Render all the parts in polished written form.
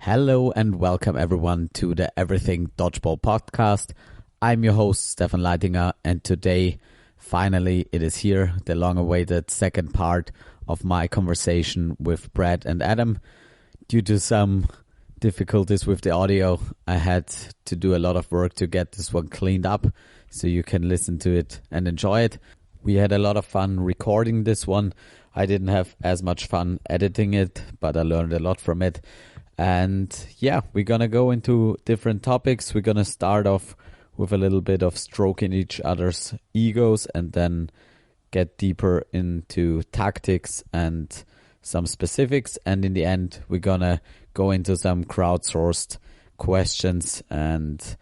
Hello and welcome everyone to the Everything Dodgeball podcast. I'm your host, Stefan Leitinger, and today, finally, it is here, the long-awaited second part of my conversation with Brad and Adam. Due to some difficulties with the audio, I had to do a lot of work to get this one cleaned up so you can listen to it and enjoy it. We had a lot of fun recording this one. I didn't have as much fun editing it, but I learned a lot from it. And yeah, we're going to go into different topics. We're going to start off with a little bit of stroking each other's egos and then get deeper into tactics and some specifics. And in the end, we're going to go into some crowdsourced questions. And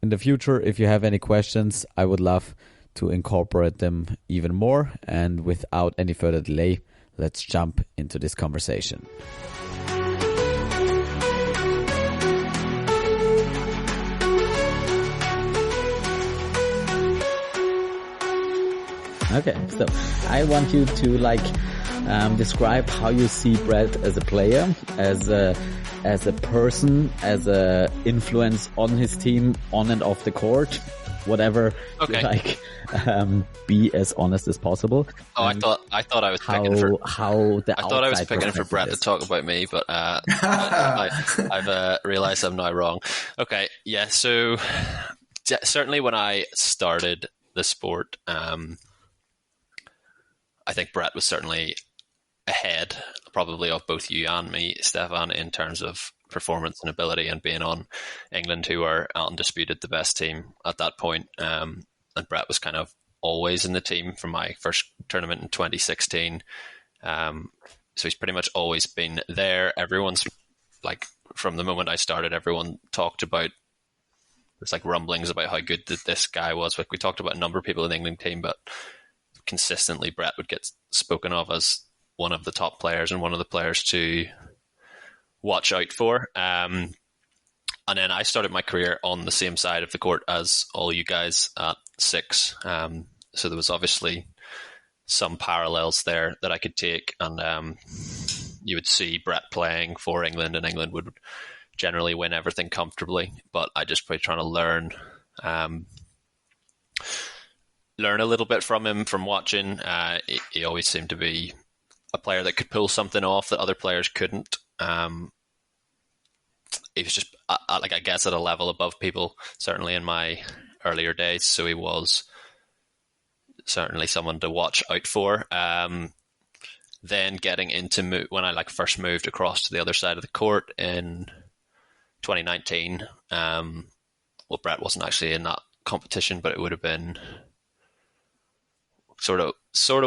in the future, if you have any questions, I would love to incorporate them even more. And without any further delay, let's jump into this conversation. Okay, so I want you to describe how you see Brad as a player, as a person, as a influence on his team, on and off the court, whatever. Okay. Be as honest as possible. Oh, I thought I was picking for Brad to talk about me, but I've realized I'm now wrong. Okay, yeah. So certainly when I started the sport, I think Brett was certainly ahead, probably of both you and me, Stefan, in terms of performance and ability, and being on England, who were undisputed the best team at that point. And Brett was kind of always in the team from my first tournament in 2016. So he's pretty much always been there. Everyone's like, from the moment I started, everyone talked about, there's like rumblings about how good this guy was. Like, we talked about a number of people in the England team, but consistently Brett would get spoken of as one of the top players and one of the players to watch out for. And then I started my career on the same side of the court as all you guys at 6. So there was obviously some parallels there that I could take. And you would see Brett playing for England, and England would generally win everything comfortably. But I just probably trying to learn a little bit from him, from watching. He always seemed to be a player that could pull something off that other players couldn't. He was just, I guess, at a level above people, certainly in my earlier days. So he was certainly someone to watch out for. Then getting into when I first moved across to the other side of the court in 2019. Well, Brett wasn't actually in that competition, but it would have been sort of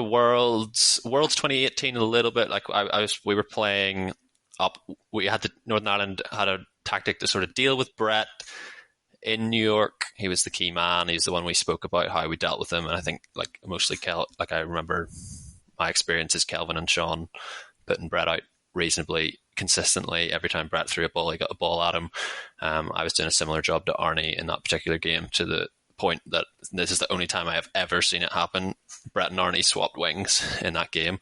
Worlds 2018 a little bit. Like we were playing up. We had Northern Ireland had a tactic to sort of deal with Brett in New York. He was the key man. He's the one we spoke about how we dealt with him. And I think mostly I remember my experience is Kelvin and Sean putting Brett out reasonably consistently. Every time Brett threw a ball, he got a ball at him. I was doing a similar job to Arnie in that particular game, to the point that this is the only time I have ever seen it happen. Brett and Arnie swapped wings in that game.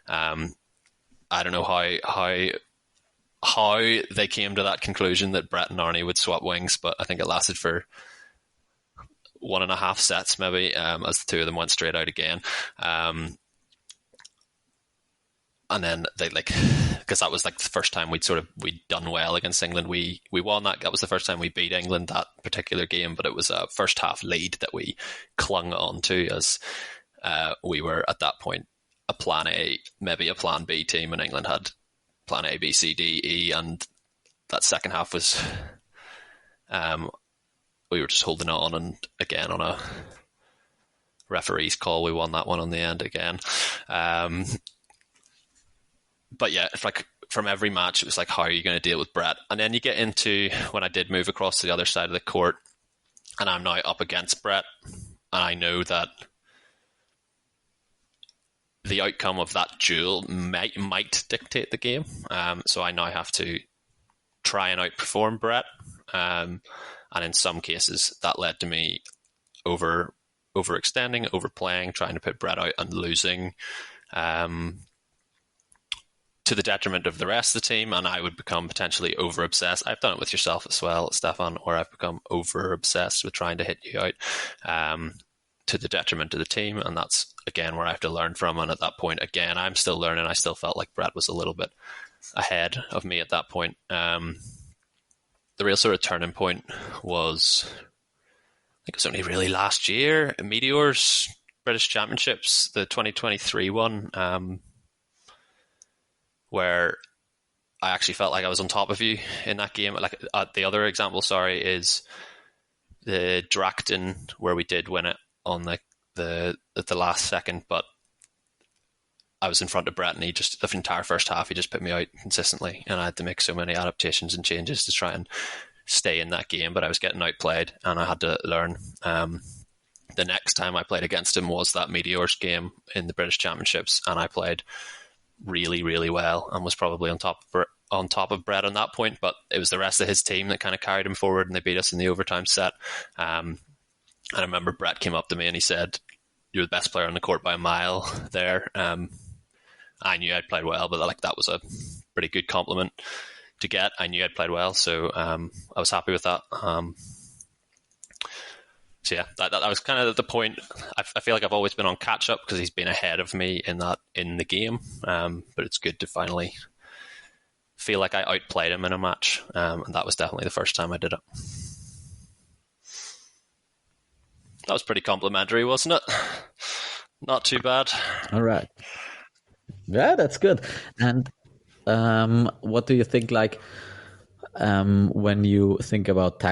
I don't know how they came to that conclusion that Brett and Arnie would swap wings, but I think it lasted for 1.5 sets maybe, as the two of them went straight out again. And then they because that was the first time we'd done well against England. We won that. That was the first time we beat England that particular game, but it was a first half lead that we clung on to, as we were at that point a plan A, maybe a plan B team, and England had plan A, B, C, D, E, and that second half was we were just holding on, and again on a referee's call we won that one on the end again. But yeah, it's from every match, it was how are you going to deal with Brett? And then you get into when I did move across to the other side of the court, and I'm now up against Brett, and I know that the outcome of that duel might dictate the game. So I now have to try and outperform Brett. And in some cases, that led to me overextending, overplaying, trying to put Brett out and losing. to the detriment of the rest of the team, and I would become potentially over obsessed. I've done it with yourself as well, Stefan, or I've become over obsessed with trying to hit you out, to the detriment of the team, and that's again where I have to learn from. And at that point, again, I'm still learning. I still felt like Brett was a little bit ahead of me at that point. The real sort of turning point was, I think it was only really last year, Meteors British Championships, the 2023 one, where I actually felt like I was on top of you in that game. Like the other example, is the Drachton, where we did win it on at the last second, but I was in front of Brett, and he just, the entire first half, he just put me out consistently, and I had to make so many adaptations and changes to try and stay in that game, but I was getting outplayed, and I had to learn. The next time I played against him was that Meteors game in the British Championships, and I played really, really well and was probably on top of Brett on that point, but it was the rest of his team that kind of carried him forward, and they beat us in the overtime set. And I remember Brett came up to me and he said, "You're the best player on the court by a mile there." I knew I'd played well, but like that was a pretty good compliment to get. I knew I'd played well, so I was happy with that. So yeah, that was kind of the point. I feel like I've always been on catch up because he's been ahead of me in the game. But it's good to finally feel like I outplayed him in a match, and that was definitely the first time I did it. That was pretty complimentary, wasn't it? Not too bad. All right. Yeah, that's good. And what do you think, like, when you think about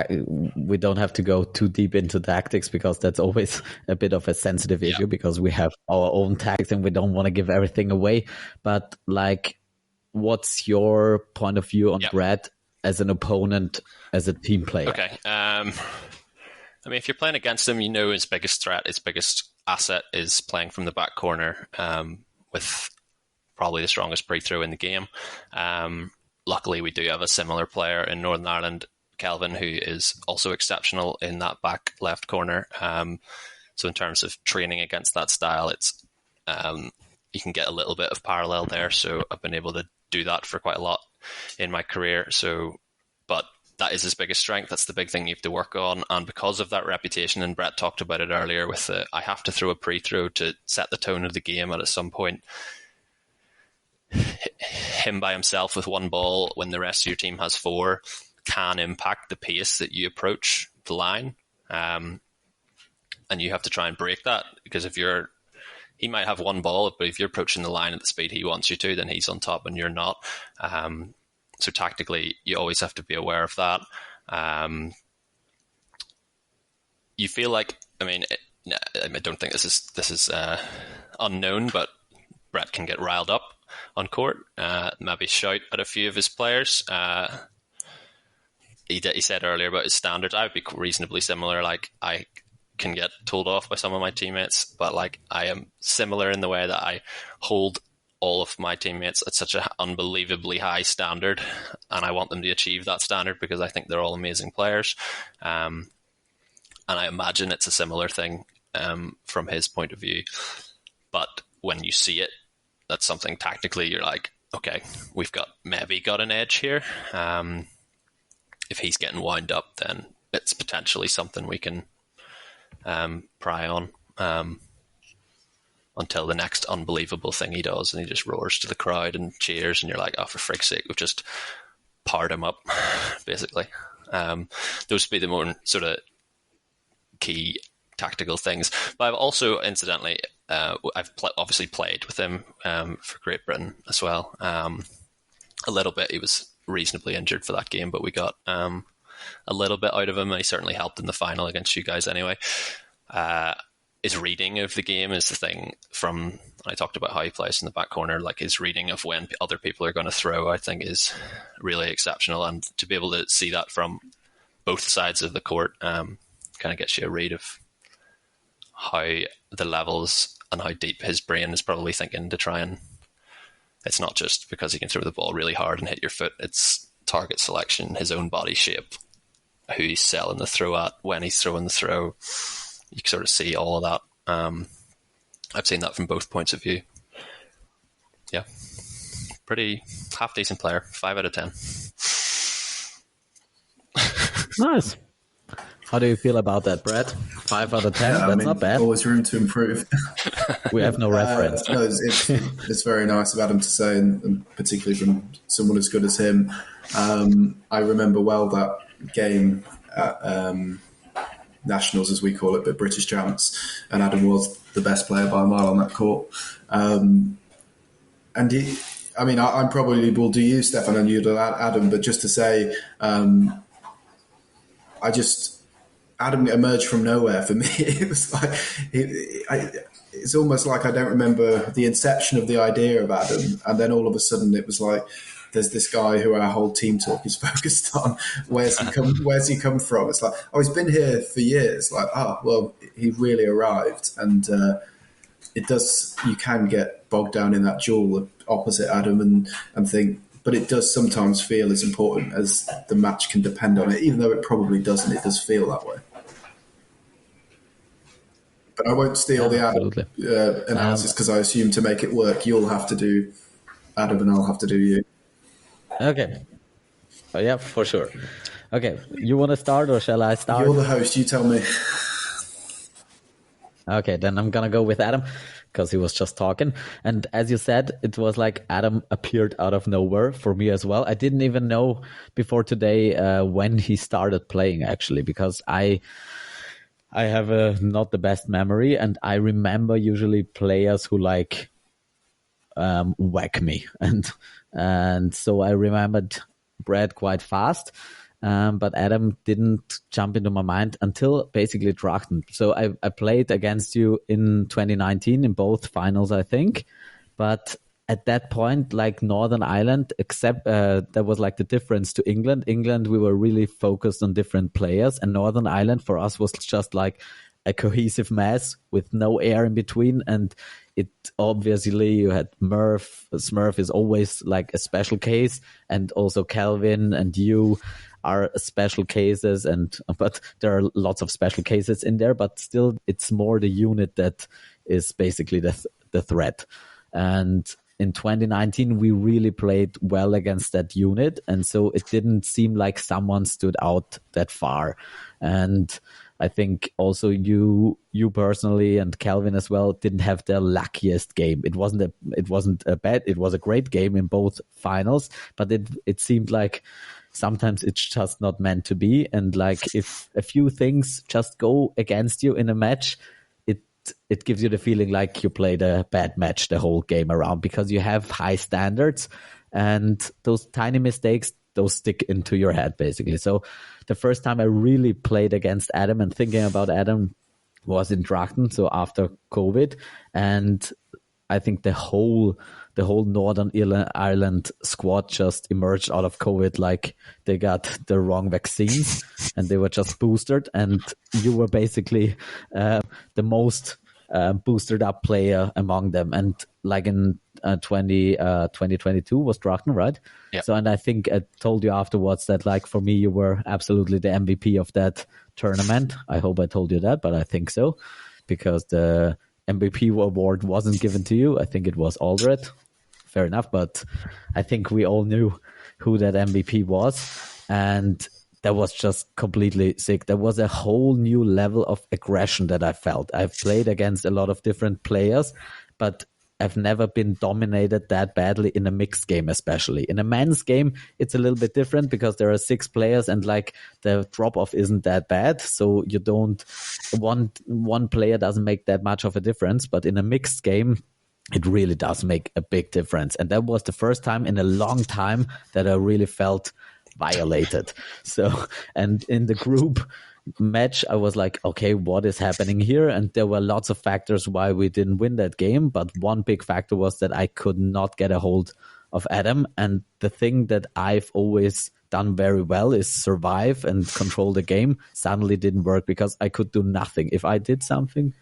we don't have to go too deep into tactics because that's always a bit of a sensitive issue because we have our own tactics and we don't want to give everything away. But like, what's your point of view on Brett as an opponent, as a team player? Okay. I mean, if you're playing against him, you know his biggest threat, his biggest asset is playing from the back corner, with probably the strongest breakthrough in the game. Luckily, we do have a similar player in Northern Ireland, Kelvin, who is also exceptional in that back left corner. So in terms of training against that style, it's you can get a little bit of parallel there. So I've been able to do that for quite a lot in my career. So, but that is his biggest strength. That's the big thing you have to work on. And because of that reputation, and Brett talked about it earlier with I have to throw a pre-throw to set the tone of the game at some point. Him by himself with one ball when the rest of your team has four can impact the pace that you approach the line. And you have to try and break that, because he might have one ball, but if you're approaching the line at the speed he wants you to, then he's on top and you're not. So tactically, you always have to be aware of that. You feel like, I mean, I don't think this is unknown, but Brett can get riled up on court, maybe shout at a few of his players. He said earlier about his standards. I would be reasonably similar. Like, I can get told off by some of my teammates, but like, I am similar in the way that I hold all of my teammates at such an unbelievably high standard, and I want them to achieve that standard because I think they're all amazing players. And I imagine it's a similar thing from his point of view. But when you see it, that's something tactically you're like, okay, we've maybe got an edge here. If he's getting wound up, then it's potentially something we can pry on until the next unbelievable thing he does, and he just roars to the crowd and cheers, and you're like, oh, for frick's sake, we've just powered him up, basically. Those would be the more sort of key tactical things. But I've also, incidentally, I've obviously played with him for Great Britain as well. A little bit. He was reasonably injured for that game, but we got a little bit out of him, and he certainly helped in the final against you guys anyway. His reading of the game is the thing. From, I talked about how he plays in the back corner, like his reading of when other people are going to throw, I think is really exceptional. And to be able to see that from both sides of the court kind of gets you a read of how the levels and how deep his brain is probably thinking to try and, it's not just because he can throw the ball really hard and hit your foot, it's target selection, his own body shape, who he's selling the throw at, when he's throwing the throw. You can sort of see all of that. I've seen that from both points of view. Yeah. pretty half decent player. 5 out of 10. Nice. How do you feel about that, Brad? 5 out of 10? Yeah, That's not bad. Always room to improve. We have no reference. No, it's very nice of Adam to say, and particularly from someone as good as him. I remember well that game at Nationals, as we call it, but British Champs, and Adam was the best player by a mile on that court. And I probably will do you, Stefan, and you to Adam, but just to say, Adam emerged from nowhere for me. It was like it's almost like I don't remember the inception of the idea of Adam, and then all of a sudden it was like there's this guy who our whole team talk is focused on. Where's he come from? It's like, oh, he's been here for years. Like, oh, well, he really arrived, and it does. You can get bogged down in that duel opposite Adam and think. But it does sometimes feel as important as the match can depend on it, even though it probably doesn't. It does feel that way. But I won't steal the Adam analysis because I assume to make it work, you'll have to do Adam and I'll have to do you. Okay. Oh, yeah, for sure. Okay, you want to start or shall I start? You're the host. You tell me. Okay, then I'm going to go with Adam because he was just talking. And as you said, it was like Adam appeared out of nowhere for me as well. I didn't even know before today when he started playing, actually, because I have not the best memory. And I remember usually players who like whack me. And so I remembered Brad quite fast. But Adam didn't jump into my mind until basically Drachten. So I played against you in 2019 in both finals, I think. But at that point, like Northern Ireland, except there was like the difference to England. England, we were really focused on different players. And Northern Ireland for us was just like a cohesive mass with no air in between. And it obviously you had Murph. Smurf is always like a special case. And also Calvin and you are special cases, but there are lots of special cases in there, but still it's more the unit that is basically the threat. And in 2019 we really played well against that unit, and so it didn't seem like someone stood out that far. And I think also you personally and Calvin as well didn't have the luckiest game. It was a great game in both finals, but it seemed like sometimes it's just not meant to be. And like if a few things just go against you in a match, it gives you the feeling like you played a bad match the whole game around, because you have high standards and those tiny mistakes, those stick into your head basically. So the first time I really played against Adam and thinking about Adam was in Drachten, so after COVID. And I think the whole Northern Ireland squad just emerged out of COVID like they got the wrong vaccines and they were just boosted. And you were basically the most boosted up player among them. And like in 2022 was Drachten, right? Yeah. So, and I think I told you afterwards that like for me, you were absolutely the MVP of that tournament. I hope I told you that, but I think so, because the MVP award wasn't given to you. I think it was Aldred. Fair enough, but I think we all knew who that MVP was, and that was just completely sick. There was a whole new level of aggression that I felt. I've played against a lot of different players, but I've never been dominated that badly in a mixed game, especially. In a men's game, it's a little bit different because there are 6 players and like the drop-off isn't that bad. So you don't, one player doesn't make that much of a difference. But in a mixed game, it really does make a big difference. And that was the first time in a long time that I really felt violated. So, and in the group match, I was like, okay, what is happening here? And there were lots of factors why we didn't win that game. But one big factor was that I could not get a hold of Adam. And the thing that I've always done very well is survive and control the game. Suddenly didn't work because I could do nothing. If I did something,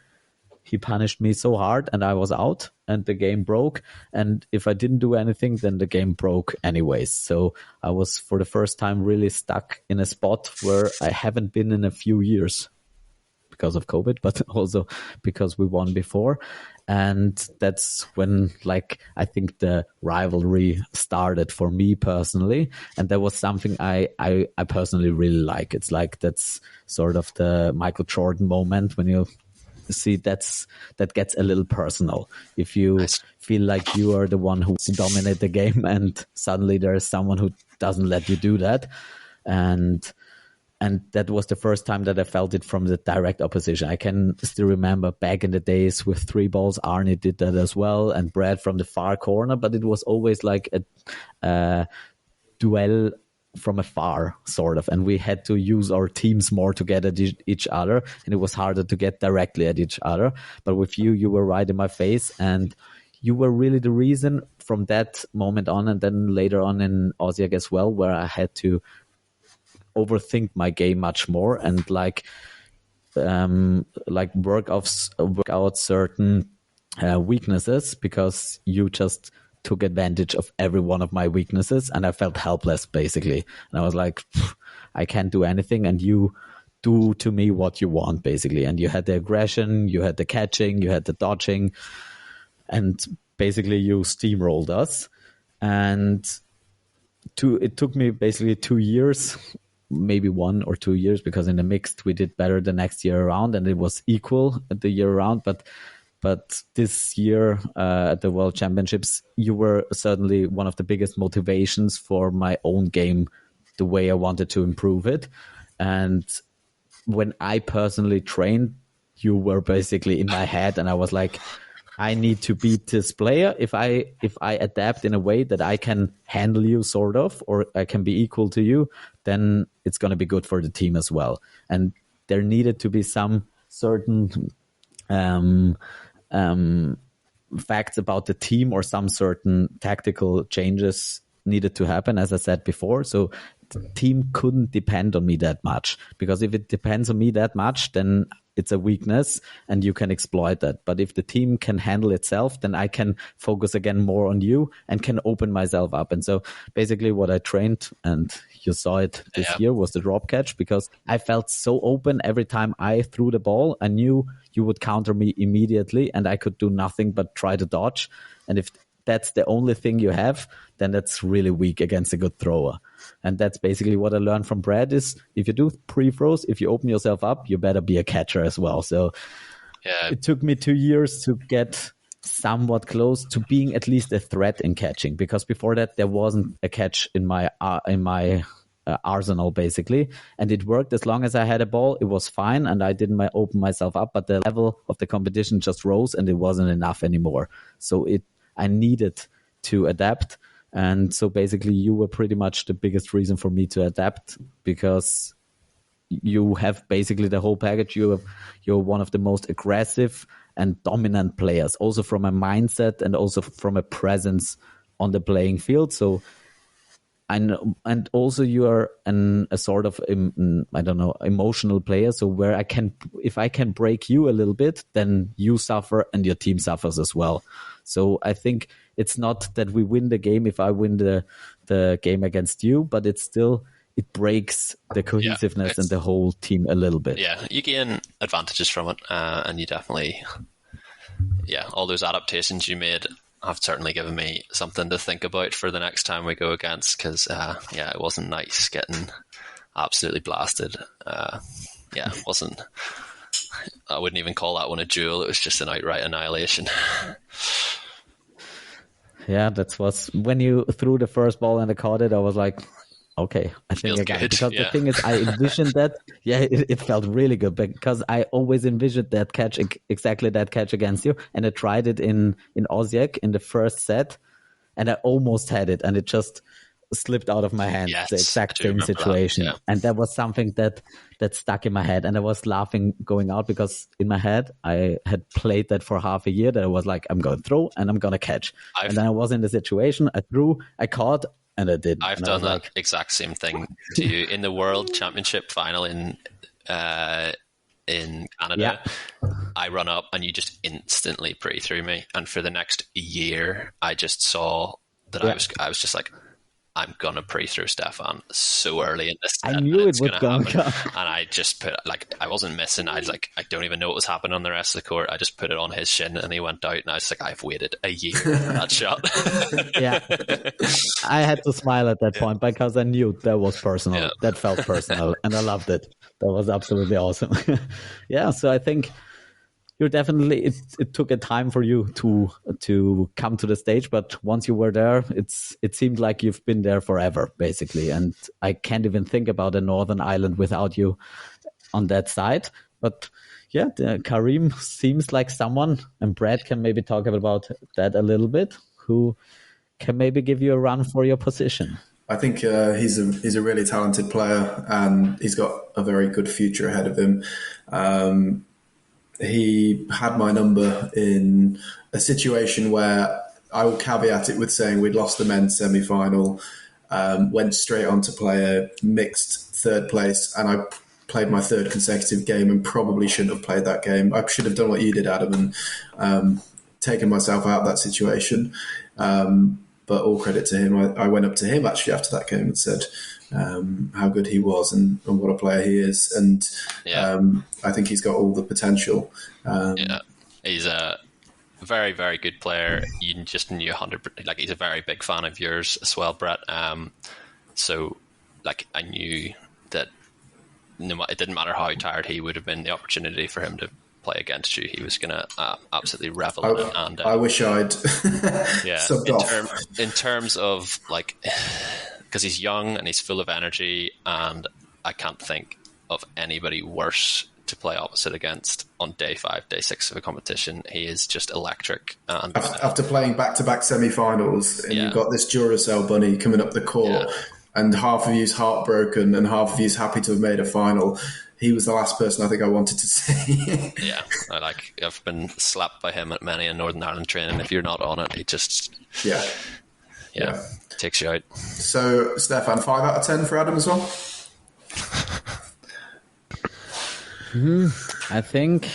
he punished me so hard and I was out and the game broke. And if I didn't do anything, then the game broke anyways. So I was for the first time really stuck in a spot where I haven't been in a few years. because of COVID, but also because we won before. And that's when, like, I think the rivalry started for me personally. And that was something I personally really like. It's like, that's sort of the Michael Jordan moment when you see that gets a little personal. If you feel like you are the one who dominate the game and suddenly there's someone who doesn't let you do that. And that was the first time that I felt it from the direct opposition. I can still remember back in the days with 3 balls, Arnie did that as well, and Brad from the far corner, but it was always like a duel from afar, sort of. And we had to use our teams more to get at each other, and it was harder to get directly at each other. But with you were right in my face, and you were really the reason from that moment on, and then later on in Osijek as well, where I had to overthink my game much more and like work out certain weaknesses, because you just took advantage of every one of my weaknesses, and I felt helpless basically. And I was like, I can't do anything, and you do to me what you want basically. And you had the aggression, you had the catching, you had the dodging, and basically you steamrolled us. And it took me basically 2 years, maybe 1 or 2 years, because in the mixed we did better the next year around, and it was equal the year around. But this year at the World Championships, you were certainly one of the biggest motivations for my own game, the way I wanted to improve it. And when I personally trained, you were basically in my head, and I was like, I need to beat this player. If I adapt in a way that I can handle you sort of, or I can be equal to you, then it's going to be good for the team as well. And there needed to be some certain facts about the team, or some certain tactical changes needed to happen, as I said before. So the team couldn't depend on me that much, because if it depends on me that much, then it's a weakness and you can exploit that. But if the team can handle itself, then I can focus again more on you and can open myself up. And so basically what I trained, and you saw it this year, was the drop catch, because I felt so open every time I threw the ball. I knew you would counter me immediately and I could do nothing but try to dodge. And if that's the only thing you have, then that's really weak against a good thrower. And that's basically what I learned from Brad, is if you do pre-throws, if you open yourself up, you better be a catcher as well. So it took me 2 years to get somewhat close to being at least a threat in catching, because before that there wasn't a catch in my arsenal basically, and it worked as long as I had a ball. It was fine, and I didn't open myself up, but the level of the competition just rose, and it wasn't enough anymore. So I needed to adapt. And so basically you were pretty much the biggest reason for me to adapt, because you have basically the whole package. You're one of the most aggressive and dominant players, also from a mindset and also from a presence on the playing field. So and also you are a sort of emotional player. So if I can break you a little bit, then you suffer and your team suffers as well. So I think it's not that we win the game if I win the game against you, but it breaks the cohesiveness and the whole team a little bit. Yeah, you gain advantages from it, and you definitely, all those adaptations you made have certainly given me something to think about for the next time we go against, because it wasn't nice getting absolutely blasted. It wasn't. I wouldn't even call that one a duel. It was just an outright annihilation. Yeah, that was when you threw the first ball and I caught it. I was like, okay, I think I got it. Because the thing is, I envisioned that. Yeah, it felt really good, because I always envisioned that catch, exactly that catch against you. And I tried it in Osijek in the first set, and I almost had it, and it just slipped out of my hand. Yes, the exact same situation. That, yeah. And that was something that stuck in my head. And I was laughing going out, because in my head, I had played that for half a year, that I was like, I'm going to throw and I'm going to catch. And then I was in the situation, I threw, I caught, and I didn't. I've done that exact same thing to you in the World Championship final in Canada. Yeah. I run up and you just instantly pre-threw me. And for the next year, I just saw that I was just like, I'm going to pre-throw Stefan so early in this set. I knew it would happen. go. And I just put, like, I wasn't missing. I was like, I don't even know what was happening on the rest of the court. I just put it on his shin and he went out, and I was like, I've waited a year for that shot. Yeah. I had to smile at that point because I knew that was personal. Yeah. That felt personal, and I loved it. That was absolutely awesome. Yeah, so I think you're definitely, it took a time for you to come to the stage, but once you were there, it seemed like you've been there forever, basically. And I can't even think about a Northern Ireland without you on that side. But yeah, Karim seems like someone, and Brad can maybe talk about that a little bit, who can maybe give you a run for your position. I think he's a really talented player, and he's got a very good future ahead of him. He had my number in a situation where I will caveat it with saying we'd lost the men's semi-final, went straight on to play a mixed third place, and I played my third consecutive game and probably shouldn't have played that game. I should have done what you did, Adam, and taken myself out of that situation. But all credit to him. I went up to him actually after that game and said how good he was and what a player he is. And I think he's got all the potential. He's a very, very good player. You just knew 100%. Like, he's a very big fan of yours as well, Brett. So, like, I knew that it didn't matter how tired he would have been, the opportunity for him to play against you, he was going to absolutely revel in it. And I wish I'd subbed off. In terms of, like, because he's young and he's full of energy, and I can't think of anybody worse to play opposite against on day 5, day 6 of a competition. He is just electric. And after playing back-to-back semi-finals, and you've got this Duracell bunny coming up the court, and half of you's heartbroken and half of you's happy to have made a final. He was the last person I think I wanted to see. I've been slapped by him at many a Northern Ireland training. If you're not on it, he just takes you out. So, Stefan, 5 out of 10 for Adam as well? I think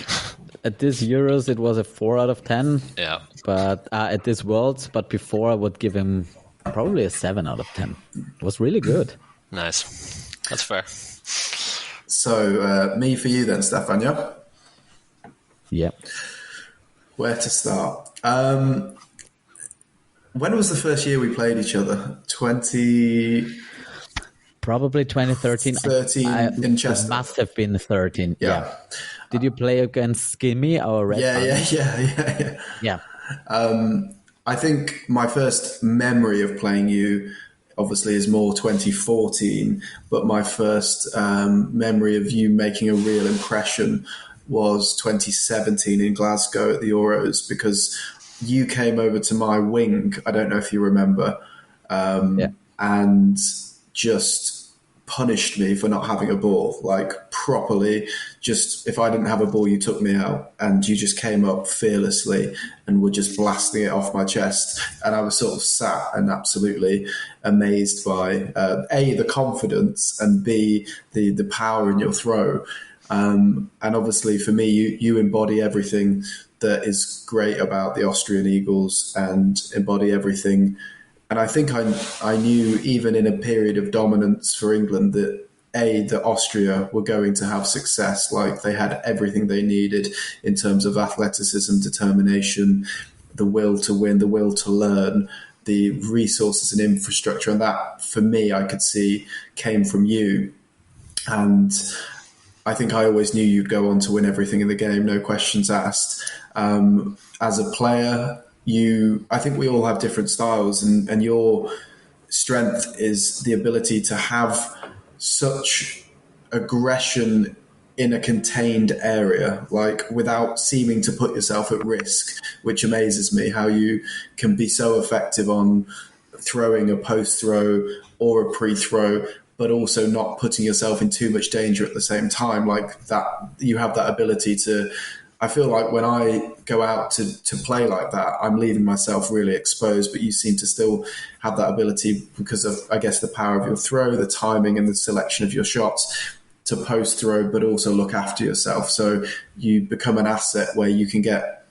at this Euros it was a 4 out of 10. Yeah. But at this Worlds, but before I would give him probably a 7 out of 10. It was really good. Nice. That's fair. So, me for you then, Stefan, yeah? Yeah. Where to start? When was the first year we played each other? Probably 2013. 13 in Chester. It must have been 13. Yeah. Did you play against Skimmy, our red? Yeah. I think my first memory of playing you obviously is more 2014, but my first memory of you making a real impression was 2017 in Glasgow at the Euros, because you came over to my wing, I don't know if you remember, and just punished me for not having a ball, like properly. Just, if I didn't have a ball, you took me out, and you just came up fearlessly and were just blasting it off my chest. And I was sort of sat and absolutely amazed by A, the confidence, and B, the power in your throw. And obviously for me, you embody everything that is great about the Austrian Eagles, and embody everything. And I think I knew, even in a period of dominance for England, that that Austria were going to have success. Like, they had everything they needed in terms of athleticism, determination, the will to win, the will to learn, the resources and infrastructure. And that, for me, I could see came from you. And I think I always knew you'd go on to win everything in the game, no questions asked. As a player, I think we all have different styles, and your strength is the ability to have such aggression in a contained area, like without seeming to put yourself at risk, which amazes me, how you can be so effective on throwing a post throw or a pre-throw, but also not putting yourself in too much danger at the same time. Like that, you have that ability to, I feel like when I go out to play like that, I'm leaving myself really exposed, but you seem to still have that ability because of, I guess, the power of your throw, the timing and the selection of your shots to post throw, but also look after yourself. So you become an asset where you can get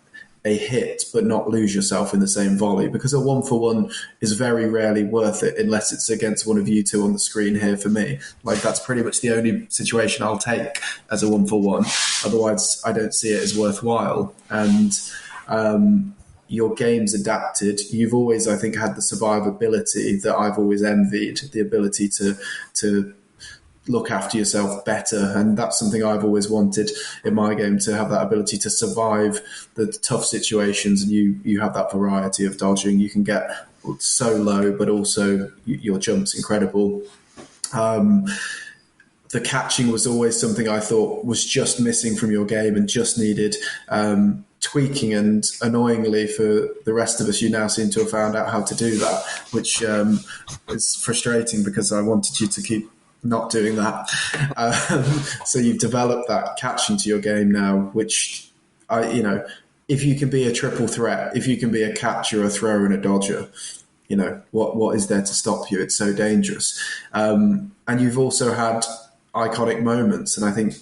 a hit but not lose yourself in the same volley, because a 1-for-1 is very rarely worth it unless it's against one of you two on the screen here for me. Like, that's pretty much the only situation I'll take as a 1-for-1. Otherwise, I don't see it as worthwhile. And your game's adapted. You've always, I think, had the survivability that I've always envied, the ability to look after yourself better. And that's something I've always wanted in my game, to have that ability to survive the tough situations. And you have that variety of dodging. You can get so low, but also your jump's incredible. The catching was always something I thought was just missing from your game and just needed tweaking, and annoyingly for the rest of us, you now seem to have found out how to do that, which is frustrating because I wanted you to keep not doing that. So you've developed that catching to your game now, which if you can be a triple threat, if you can be a catcher, a thrower, and a dodger, what is there to stop you? It's so dangerous. And you've also had iconic moments, and I think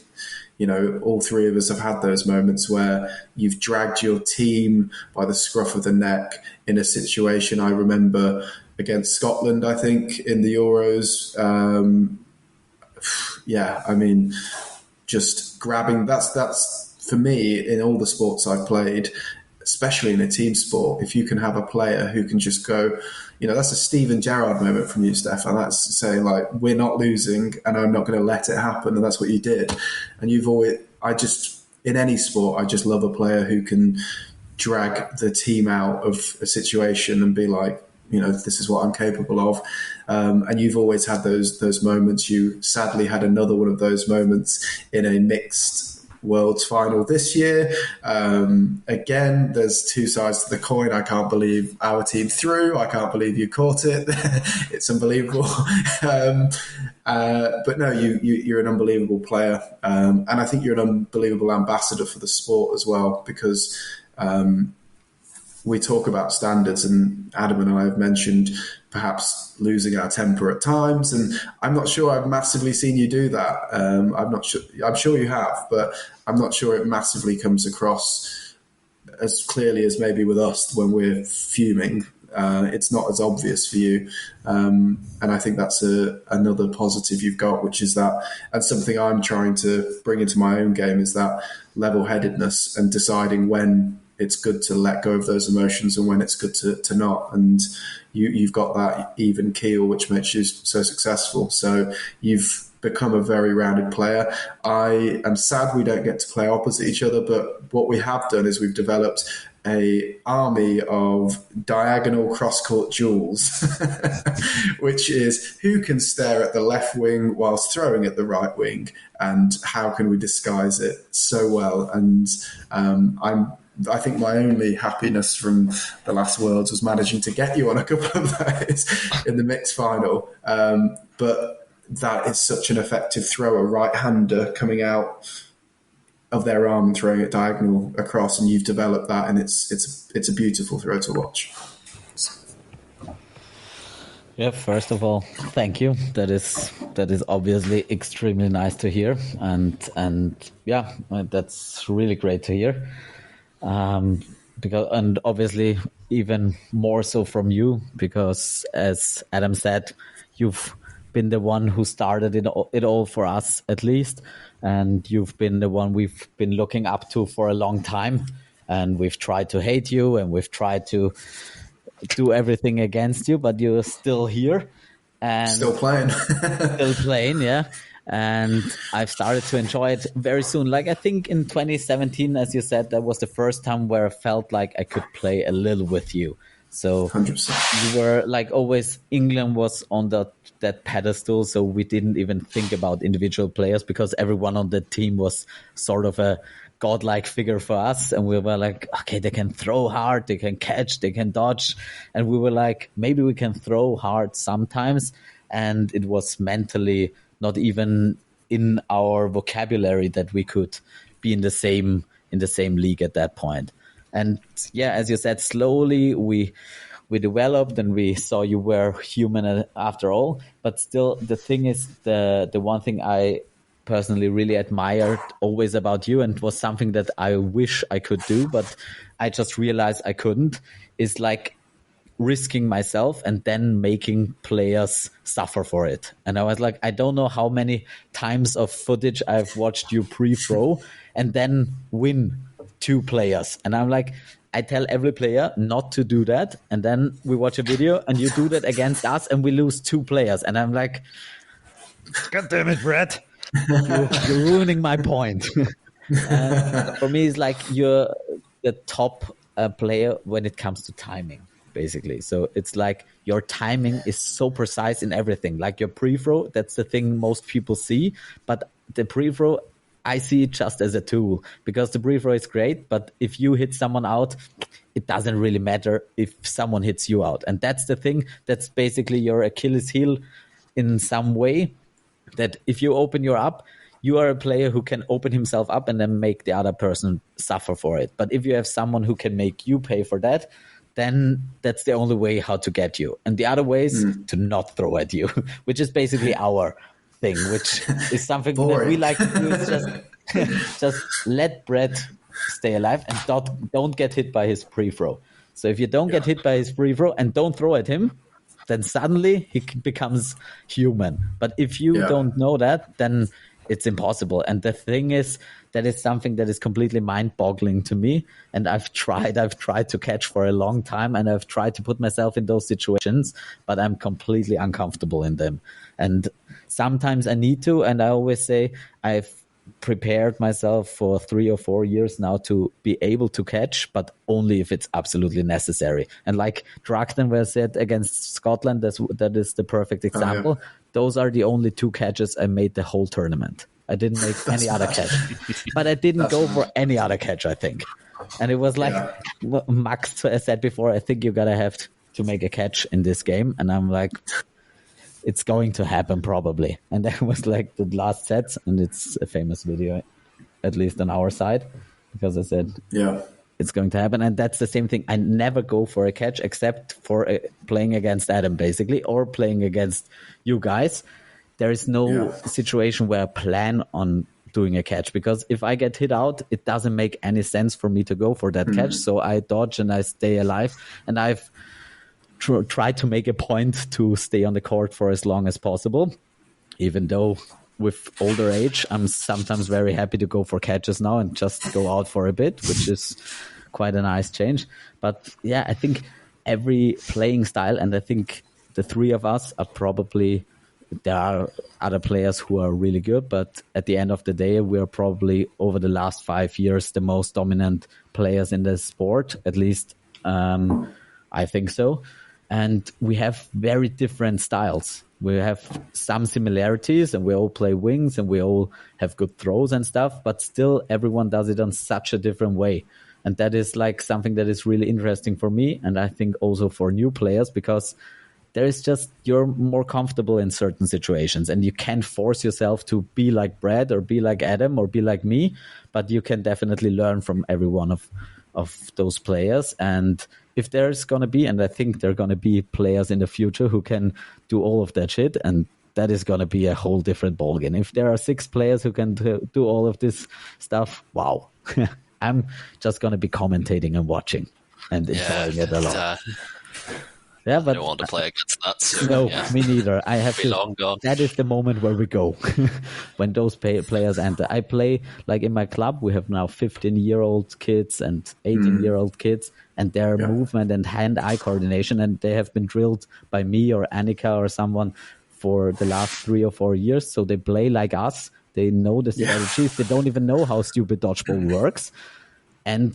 all three of us have had those moments where you've dragged your team by the scruff of the neck in a situation. I remember against Scotland, I think, in the Euros. Just grabbing, that's for me, in all the sports I've played, especially in a team sport, if you can have a player who can just go, that's a Steven Gerrard moment from you, Stefan. That's saying, like, we're not losing and I'm not going to let it happen. And that's what you did. And in any sport, I just love a player who can drag the team out of a situation and be like, this is what I'm capable of. And you've always had those moments. You sadly had another one of those moments in a mixed Worlds final this year. Again, there's two sides to the coin. I can't believe our team threw. I can't believe you caught it. It's unbelievable. But no, you're an unbelievable player. And I think you're an unbelievable ambassador for the sport as well, because we talk about standards, and Adam and I have mentioned perhaps losing our temper at times, and I'm not sure I've massively seen you do that. I'm sure you have, but I'm not sure it massively comes across as clearly as maybe with us when we're fuming. It's not as obvious for you, and I think that's another positive you've got, which is that, and something I'm trying to bring into my own game, is that level-headedness and deciding when it's good to let go of those emotions and when it's good to not. And you've got that even keel, which makes you so successful. So you've become a very rounded player. I am sad we don't get to play opposite each other, but what we have done is we've developed a army of diagonal cross-court duels, which is who can stare at the left wing whilst throwing at the right wing, and how can we disguise it so well. And I think my only happiness from the last Worlds was managing to get you on a couple of those in the mixed final. But that is such an effective thrower, right-hander coming out of their arm and throwing it diagonal across, and you've developed that, and it's a beautiful throw to watch. Yeah, first of all, thank you. That is obviously extremely nice to hear, and yeah, that's really great to hear. And obviously even more so from you, because as Adam said, you've been the one who started it all for us, at least, and you've been the one we've been looking up to for a long time, and we've tried to hate you and we've tried to do everything against you, but you're still here and still playing. Yeah. And I've started to enjoy it very soon. Like, I think in 2017, as you said, that was the first time where I felt like I could play a little with you. So 100%. You were like always, England was on that pedestal. So we didn't even think about individual players, because everyone on the team was sort of a godlike figure for us. And we were like, okay, they can throw hard, they can catch, they can dodge. And we were like, maybe we can throw hard sometimes. And it was mentally not even in our vocabulary that we could be in the same league at that point. And yeah, as you said, slowly we developed, and we saw you were human after all. But still, the thing is, the one thing I personally really admired always about you, and was something that I wish I could do, but I just realized I couldn't, is like risking myself and then making players suffer for it. And I was like, I don't know how many times of footage I've watched you pre-throw and then win 2 players. And I'm like, I tell every player not to do that. And then we watch a video and you do that against us and we lose 2 players. And I'm like, God damn it, Brett. You're ruining my point. And for me, it's like you're the top player when it comes to timing, basically. So it's like your timing is so precise in everything. Like your pre-throw, that's the thing most people see. But the pre-throw, I see it just as a tool, because the pre-throw is great. But if you hit someone out, it doesn't really matter if someone hits you out. And that's the thing. That's basically your Achilles heel in some way. That if you open your up, you are a player who can open himself up and then make the other person suffer for it. But if you have someone who can make you pay for that, then that's the only way how to get you. And the other way is to not throw at you, which is basically our thing, which is something that we like to do. Is just let Brett stay alive and don't get hit by his pre-throw. So if you don't get hit by his pre-throw and don't throw at him, then suddenly he becomes human. But if you don't know that, then it's impossible. And the thing is, that is something that is completely mind-boggling to me. And I've tried to catch for a long time, and I've tried to put myself in those situations, but I'm completely uncomfortable in them. And sometimes I need to, and I always say I've prepared myself for 3 or 4 years now to be able to catch, but only if it's absolutely necessary. And like Dragden was said against Scotland, that is the perfect example. Those are the only 2 catches I made the whole tournament. I didn't make any other catch, but I didn't go for any other catch, I think. And it was like Max said before, I think you gotta have to make a catch in this game. And I'm like, it's going to happen probably. And that was like the last set, and it's a famous video, at least on our side, because I said, it's going to happen. And that's the same thing. I never go for a catch except for playing against Adam, basically, or playing against you guys. There is no situation where I plan on doing a catch, because if I get hit out, it doesn't make any sense for me to go for that catch. So I dodge and I stay alive. And I've try to make a point to stay on the court for as long as possible, even though with older age, I'm sometimes very happy to go for catches now and just go out for a bit, which is quite a nice change. But yeah, I think every playing style, and I think the 3 of us are probably, there are other players who are really good, but at the end of the day, we're probably over the last 5 years the most dominant players in the sport, at least I think so. And we have very different styles. We have some similarities, and we all play wings, and we all have good throws and stuff, but still everyone does it on such a different way. And that is like something that is really interesting for me, and I think also for new players, because there is just, you're more comfortable in certain situations, and you can't force yourself to be like Brad or be like Adam or be like me, but you can definitely learn from every one of those players. And if there's going to be, and I think there are going to be players in the future who can do all of that shit, and that is going to be a whole different ballgame. If there are 6 players who can do all of this stuff, wow. I'm just going to be commentating and watching and enjoying it a lot. Yeah, but I don't want to play against that. So, no, me neither. I have to. Long gone. That is the moment where we go when those players enter. I play, like in my club, we have now 15-year-old kids and 18-year-old kids, and their movement and hand-eye coordination, and they have been drilled by me or Annika or someone for the last 3 or 4 years. So they play like us. They know the strategies. They don't even know how stupid dodgeball works, and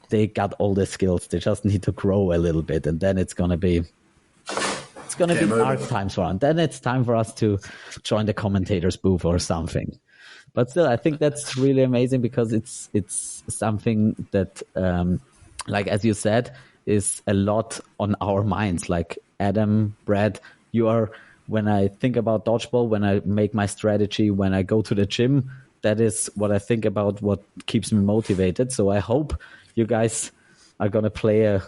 they got all the skills. They just need to grow a little bit, and then it's gonna be dark times for us. Then it's time for us to join the commentators booth or something. But still, I think that's really amazing, because it's something that, like as you said, is a lot on our minds. Like Adam, Brad, you are. When I think about dodgeball, when I make my strategy, when I go to the gym, that is what I think about, what keeps me motivated. So I hope you guys are going to play a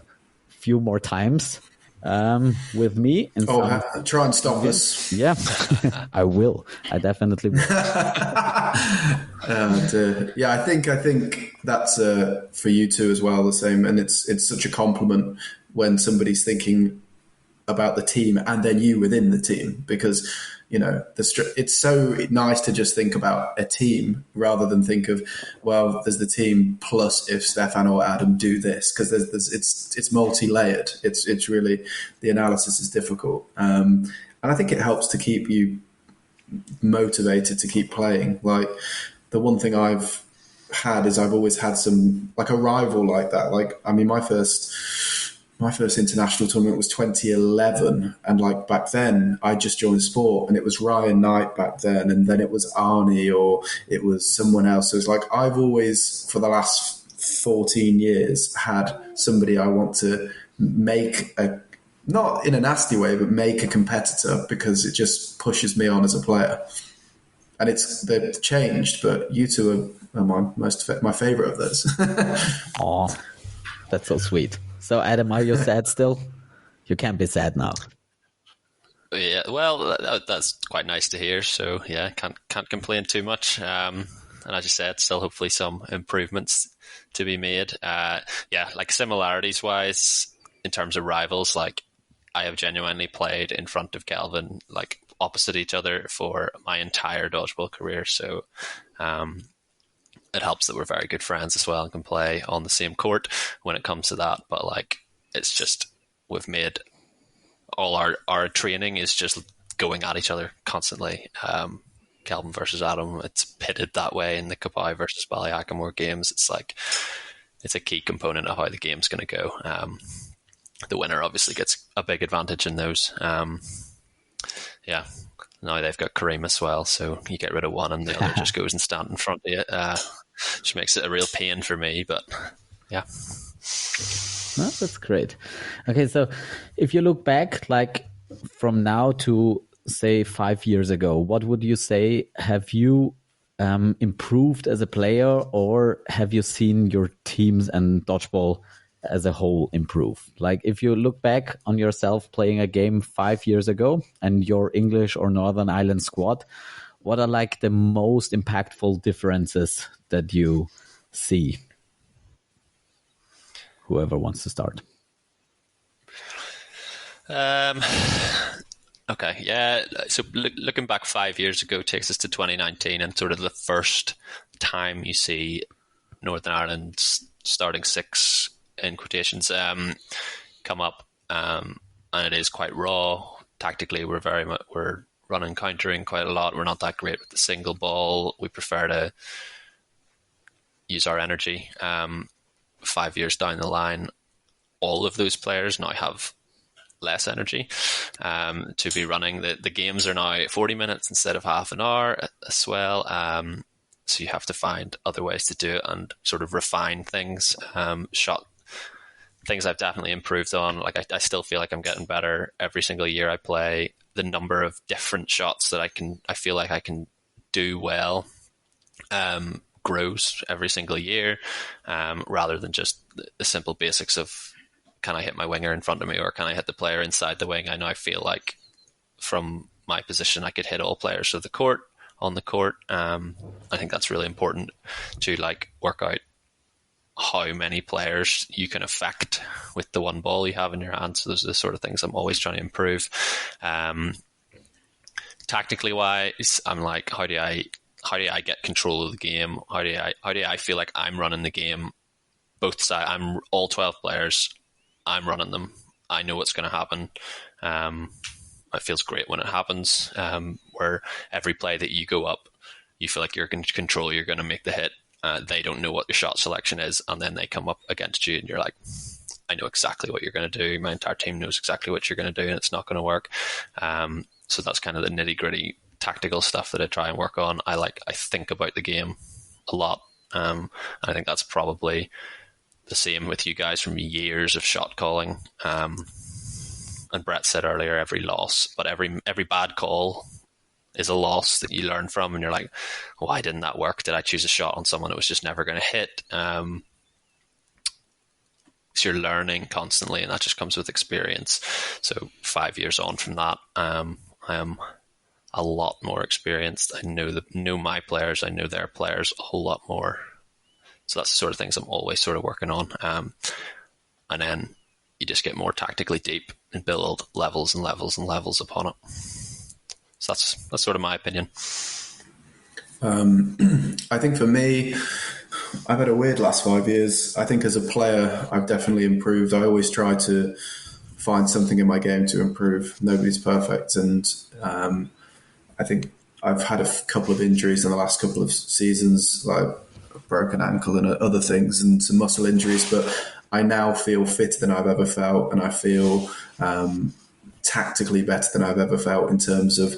few more times With me in some. Try and stop us. Yeah, I will. I definitely will. Yeah, I think that's for you too as well. The same, and it's such a compliment when somebody's thinking about the team and then you within the team, because it's so nice to just think about a team rather than think of, well, there's the team plus if Stefan or Adam do this, because it's multi-layered. It's really, the analysis is difficult, and I think it helps to keep you motivated to keep playing. Like, the one thing I've had is I've always had some, like, a rival like that. Like, I mean, my first international tournament was 2011, and like back then I just joined sport, and it was Ryan Knight back then, and then it was Arnie, or it was someone else. So it's like I've always, for the last 14 years, had somebody I want to make not in a nasty way, but make a competitor, because it just pushes me on as a player. And they've changed, but you two are my favourite of those. Oh, that's so sweet. So, Adam, are you sad still? You can't be sad now. Yeah, well, that's quite nice to hear. So, yeah, can't complain too much. And as you said, still hopefully some improvements to be made. Yeah, like similarities-wise, in terms of rivals, like I have genuinely played in front of Kelvin, like opposite each other for my entire dodgeball career. So, it helps that we're very good friends as well and can play on the same court when it comes to that. But like, it's just, we've made all our training is just going at each other constantly. Kelvin versus Adam, it's pitted that way in the Kapai versus Ballyhackamore games. It's like, it's a key component of how the game's going to go. The winner obviously gets a big advantage in those. Yeah. Now they've got Kareem as well, so you get rid of one and the other just goes and stands in front of you, which makes it a real pain for me, but yeah. No, that's great. Okay, so if you look back, like from now to say 5 years ago, what would you say? Have you improved as a player, or have you seen your teams and dodgeball as a whole improve? Like, if you look back on yourself playing a game 5 years ago and your English or Northern Ireland squad, what are like the most impactful differences that you see? Whoever wants to start. Okay, yeah. So looking back 5 years ago takes us to 2019, and sort of the first time you see Northern Ireland's starting six, in quotations, come up, and it is quite raw. Tactically, we're running countering quite a lot. We're not that great with the single ball. We prefer to use our energy. 5 years down the line, all of those players now have less energy to be running. The games are now 40 minutes instead of half an hour as well. So you have to find other ways to do it and sort of refine things. Shot things I've definitely improved on. Like I still feel like I'm getting better every single year I play. The number of different shots that I feel like I can do well grows every single year, rather than just the simple basics of, can I hit my winger in front of me, or can I hit the player inside the wing? I now feel like from my position I could hit all players of the court on the court. I think that's really important to like work out how many players you can affect with the one ball you have in your hand. So those are the sort of things I'm always trying to improve. Tactically wise, I'm like, how do I get control of the game? How do I feel like I'm running the game? Both sides, I'm all 12 players. I'm running them. I know what's going to happen. It feels great when it happens, where every play that you go up, you feel like you're in control, you're going to make the hit. They don't know what your shot selection is, and then they come up against you and you're like, I know exactly what you're going to do. My entire team knows exactly what you're going to do, and it's not going to work. So that's kind of the nitty gritty tactical stuff that I try and work on. I think about the game a lot. I think that's probably the same with you guys from years of shot calling. And Brett said earlier, every loss, but every bad call is a loss that you learn from, and you're like, why didn't that work? Did I choose a shot on someone that was just never going to hit? you're learning constantly, and that just comes with experience. So 5 years on from that, I am a lot more experienced. I know my players, I know their players a whole lot more. So that's the sort of things I'm always sort of working on. And then you just get more tactically deep and build levels and levels and levels upon it. So that's sort of my opinion. I think for me, I've had a weird last 5 years. I think as a player, I've definitely improved. I always try to find something in my game to improve. Nobody's perfect. And I think I've had a couple of injuries in the last couple of seasons, like a broken ankle and other things and some muscle injuries. But I now feel fitter than I've ever felt. And I feel tactically better than I've ever felt in terms of,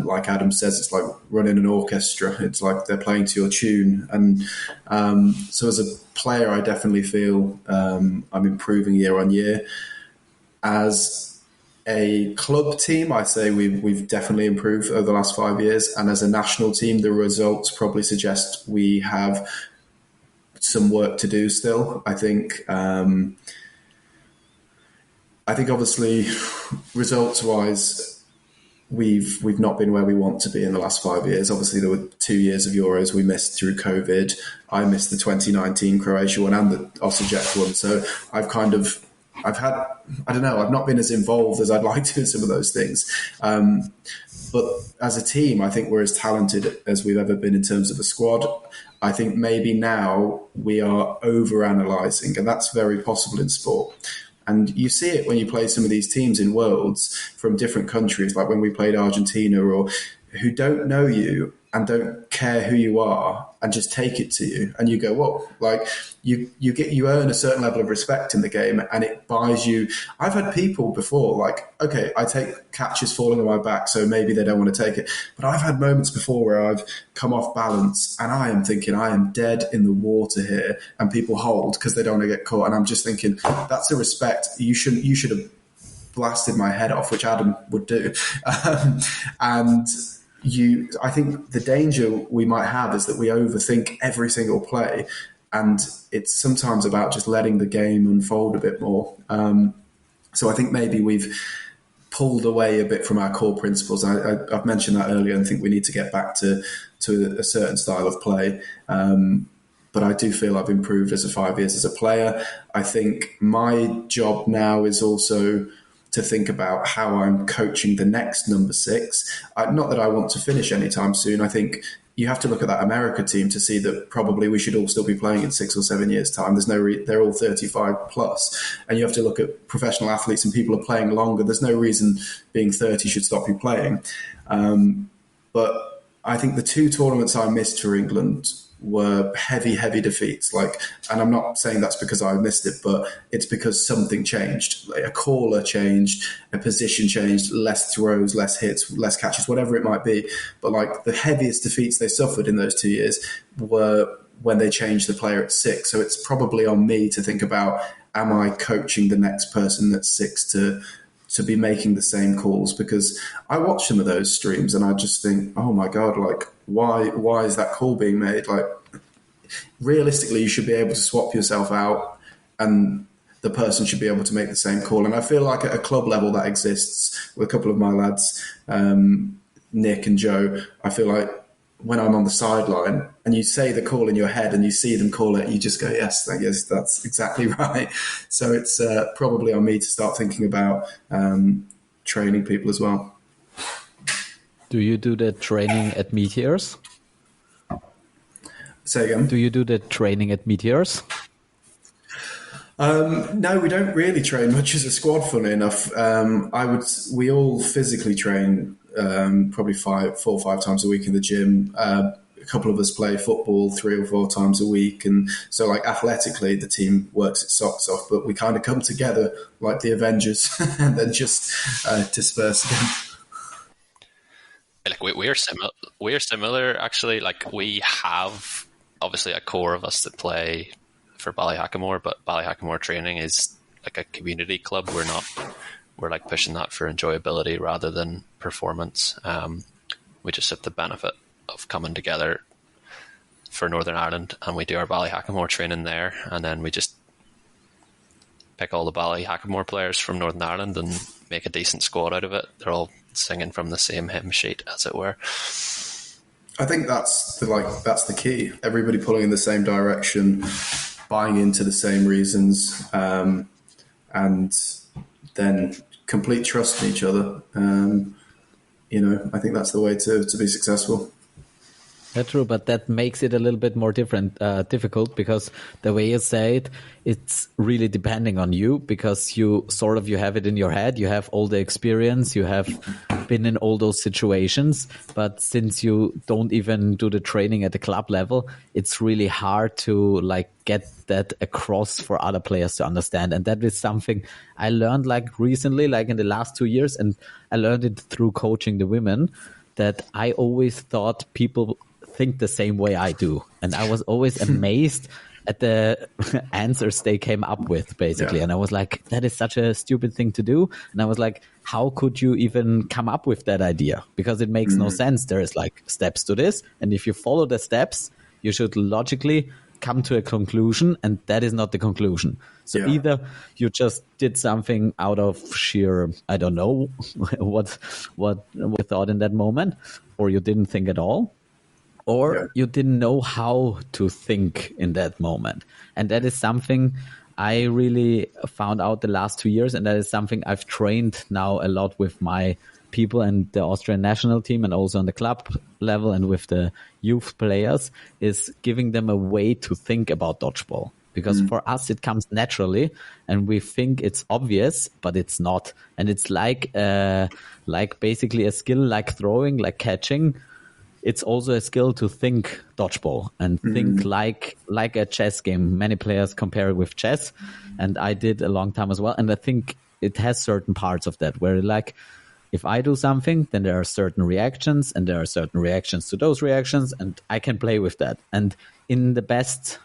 like Adam says, it's like running an orchestra. It's like they're playing to your tune. And so as a player, I definitely feel I'm improving year on year. As a club team, I say we've definitely improved over the last 5 years. And as a national team, the results probably suggest we have some work to do still. I think obviously results-wise, we've not been where we want to be in the last 5 years. Obviously, there were 2 years of Euros we missed through COVID. I missed the 2019 Croatia one and the Osijek one. So I've not been as involved as I'd like to in some of those things. But as a team, I think we're as talented as we've ever been in terms of a squad. I think maybe now we are over-analysing, and that's very possible in sport. And you see it when you play some of these teams in Worlds from different countries, like when we played Argentina, or who don't know you and don't care who you are and just take it to you. And you go, well, like you earn a certain level of respect in the game, and it buys you. I've had people before like, okay, I take catches falling on my back, so maybe they don't want to take it. But I've had moments before where I've come off balance and I am thinking I am dead in the water here, and people hold because they don't want to get caught. And I'm just thinking, that's a respect. You should have blasted my head off, which Adam would do. I think the danger we might have is that we overthink every single play, and it's sometimes about just letting the game unfold a bit more. So I think maybe we've pulled away a bit from our core principles. I've mentioned that earlier, and think we need to get back to a certain style of play. But I do feel I've improved as 5 years as a player. I think my job now is also to think about how I'm coaching the next number 6. Not that I want to finish anytime soon. I think you have to look at that America team to see that probably we should all still be playing in 6 or 7 years' time. They're all 35 plus. And you have to look at professional athletes, and people are playing longer. There's no reason being 30 should stop you playing. But I think the 2 tournaments I missed for England were heavy defeats. And I'm not saying that's because I missed it, but it's because something changed. Like a caller changed, a position changed, less throws, less hits, less catches, whatever it might be. But like the heaviest defeats they suffered in those 2 years were when they changed the player at 6. So it's probably on me to think about, am I coaching the next person that's 6 to be making the same calls? Because I watch some of those streams and I just think, oh my God, like why is that call being made? Like realistically, you should be able to swap yourself out and the person should be able to make the same call. And I feel like at a club level that exists with a couple of my lads, Nick and Joe. I feel like when I'm on the sideline and you say the call in your head and you see them call it, you just go, yes, that's exactly right. So it's probably on me to start thinking about training people as well. Do you do the training at Meteors? Say again? Do you do the training at Meteors? No, we don't really train much as a squad, funny enough. We all physically train probably 4 or 5 times a week in the gym. A couple of us play football 3 or 4 times a week. And so like athletically, the team works its socks off, but we kind of come together like the Avengers and then just disperse again. Like we're similar actually. Like we have obviously a core of us that play for Ballyhackamore, but Ballyhackamore training is like a community club. We're like pushing that for enjoyability rather than performance. We just have the benefit of coming together for Northern Ireland, and we do our Ballyhackamore training there, and then we just pick all the Ballyhackamore players from Northern Ireland and make a decent squad out of it. They're all singing from the same hymn sheet, as it were. I think that's the key. Everybody pulling in the same direction, buying into the same reasons, and then complete trust in each other. I think that's the way to be successful. That's true, but that makes it a little bit more difficult, because the way you say it, it's really depending on you, because you have it in your head, you have all the experience, you have been in all those situations, but since you don't even do the training at the club level, it's really hard to get that across for other players to understand. And that is something I learned recently, in the last 2 years, and I learned it through coaching the women, that I always thought people think the same way I do. And I was always amazed at the answers they came up with, basically. Yeah. And I was like, that is such a stupid thing to do. And I was like, how could you even come up with that idea? Because it makes no sense. There is steps to this. And if you follow the steps, you should logically come to a conclusion, and that is not the conclusion. So either you just did something out of sheer, I don't know what you thought in that moment, or you didn't think at all, or you didn't know how to think in that moment. And that is something I really found out the last 2 years, and that is something I've trained now a lot with my people and the Austrian national team, and also on the club level and with the youth players, is giving them a way to think about dodgeball. Because for us, it comes naturally, and we think it's obvious, but it's not. And it's like basically a skill, like throwing, like catching. It's also a skill to think dodgeball and think like a chess game. Many players compare it with chess, and I did a long time as well. And I think it has certain parts of that where if I do something, then there are certain reactions, and there are certain reactions to those reactions, and I can play with that. And in the best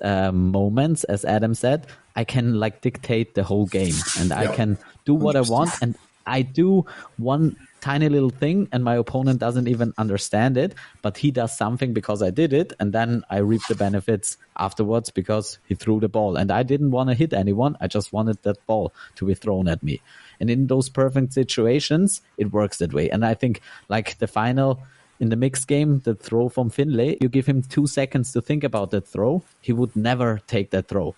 moments, as Adam said, I can dictate the whole game, and I can do what I want, and I do one tiny little thing, and my opponent doesn't even understand it, but he does something because I did it, and then I reap the benefits afterwards because he threw the ball. And I didn't want to hit anyone, I just wanted that ball to be thrown at me. And in those perfect situations, it works that way. And I think the final in the mixed game, the throw from Finlay, you give him 2 seconds to think about that throw, he would never take that throw.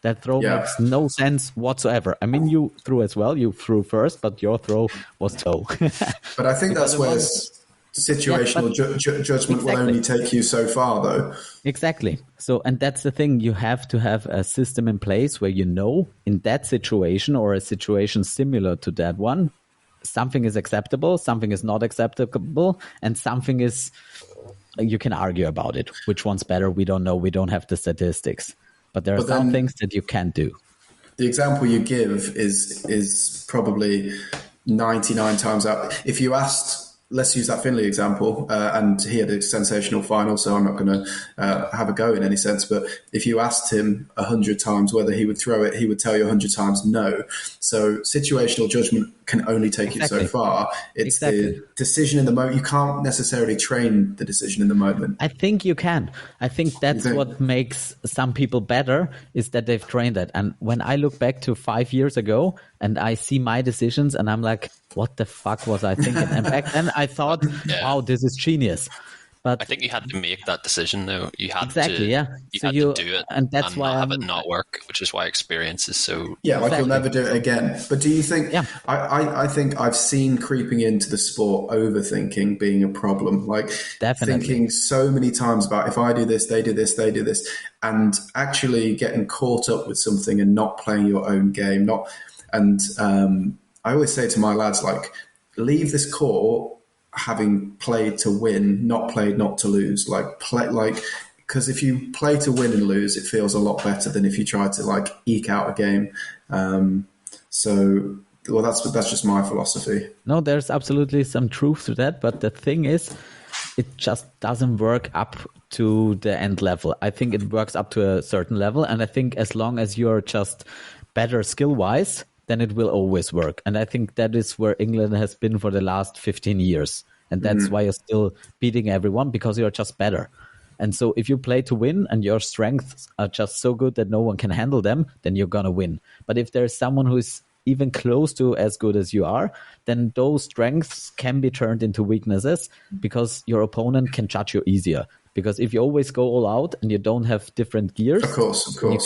That throw makes no sense whatsoever. I mean, you threw as well. You threw first, but your throw was low. But I think that's where situational judgment will only take you so far, though. Exactly. So, and that's the thing. You have to have a system in place where in that situation or a situation similar to that one, something is acceptable, something is not acceptable, and something is, you can argue about it. Which one's better? We don't know. We don't have the statistics. But there are some things that you can do. The example you give is probably 99 times out. If you asked, let's use that Finlay example, and he had a sensational final, so I'm not going to have a go in any sense. But if you asked him 100 times whether he would throw it, he would tell you 100 times no. So situational judgment can only take you so far. It's the decision in the moment. You can't necessarily train the decision in the moment. I think you can. I think that's what makes some people better, is that they've trained that. And when I look back to 5 years ago and I see my decisions and I'm like, what the fuck was I thinking? And back then I thought, wow, this is genius. But I think you had to make that decision, though. You had to do it, and that's why have it not work, which is why experience is so. Yeah, you'll never do it again. But do you think? Yeah. I think I've seen creeping into the sport overthinking being a problem. Thinking so many times about, if I do this, they do this, they do this, and actually getting caught up with something and not playing your own game. I always say to my lads, leave this court having played to win, not played not to lose. Because if you play to win and lose, it feels a lot better than if you try to eke out a game. That's just my philosophy. No, there's absolutely some truth to that, but the thing is, it just doesn't work up to the end level. I think it works up to a certain level, and I think as long as you're just better skill-wise, then it will always work. And I think that is where England has been for the last 15 years. And that's why you're still beating everyone, because you're just better. And so if you play to win and your strengths are just so good that no one can handle them, then you're going to win. But if there's someone who is even close to as good as you are, then those strengths can be turned into weaknesses because your opponent can judge you easier. Because if you always go all out and you don't have different gears, of course, you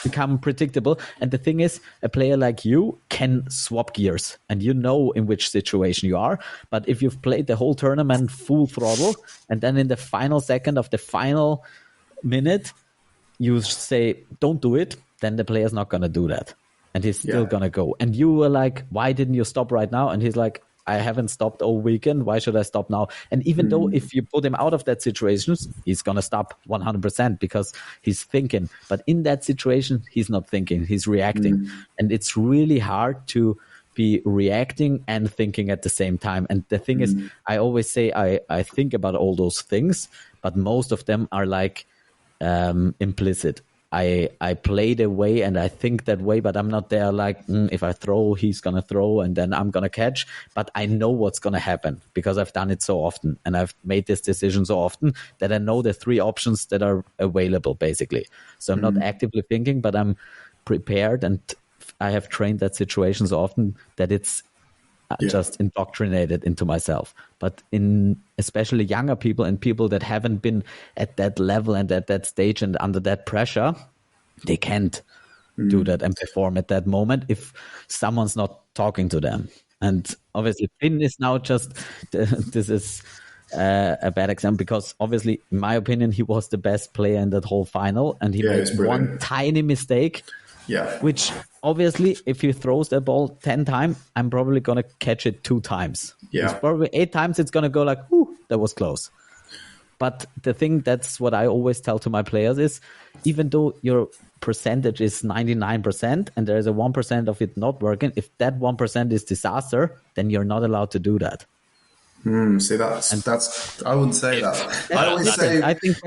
become predictable. And the thing is, a player like you can swap gears and you know in which situation you are. But if you've played the whole tournament full throttle and then in the final second of the final minute, you say, don't do it, then the player's not going to do that. And he's still going to go. And you were like, why didn't you stop right now? And he's like, I haven't stopped all weekend. Why should I stop now? And even though if you put him out of that situation, he's going to stop 100% because he's thinking. But in that situation, he's not thinking. He's reacting. And it's really hard to be reacting and thinking at the same time. And the thing is, I always say I think about all those things, but most of them are like implicit. I play the way and I think that way, but I'm not there like, if I throw, he's going to throw and then I'm going to catch. But I know what's going to happen because I've done it so often and I've made this decision so often that I know the three options that are available, basically. So I'm not actively thinking, but I'm prepared and I have trained that situation so often that it's just indoctrinated into myself. But in especially younger people and people that haven't been at that level and at that stage and under that pressure, they can't do that and perform at that moment if someone's not talking to them. And obviously Finn is now just, this is a bad example because obviously, in my opinion, he was the best player in that whole final and he made one tiny mistake. Yeah. Which obviously, if he throws the ball 10 times, I'm probably going to catch it 2 times. Yeah. It's probably 8 times, it's going to go like, ooh, that was close. But the thing, that's what I always tell to my players is, even though your percentage is 99% and there is a 1% of it not working, if that 1% is disaster, then you're not allowed to do that. See, that's. I wouldn't say that.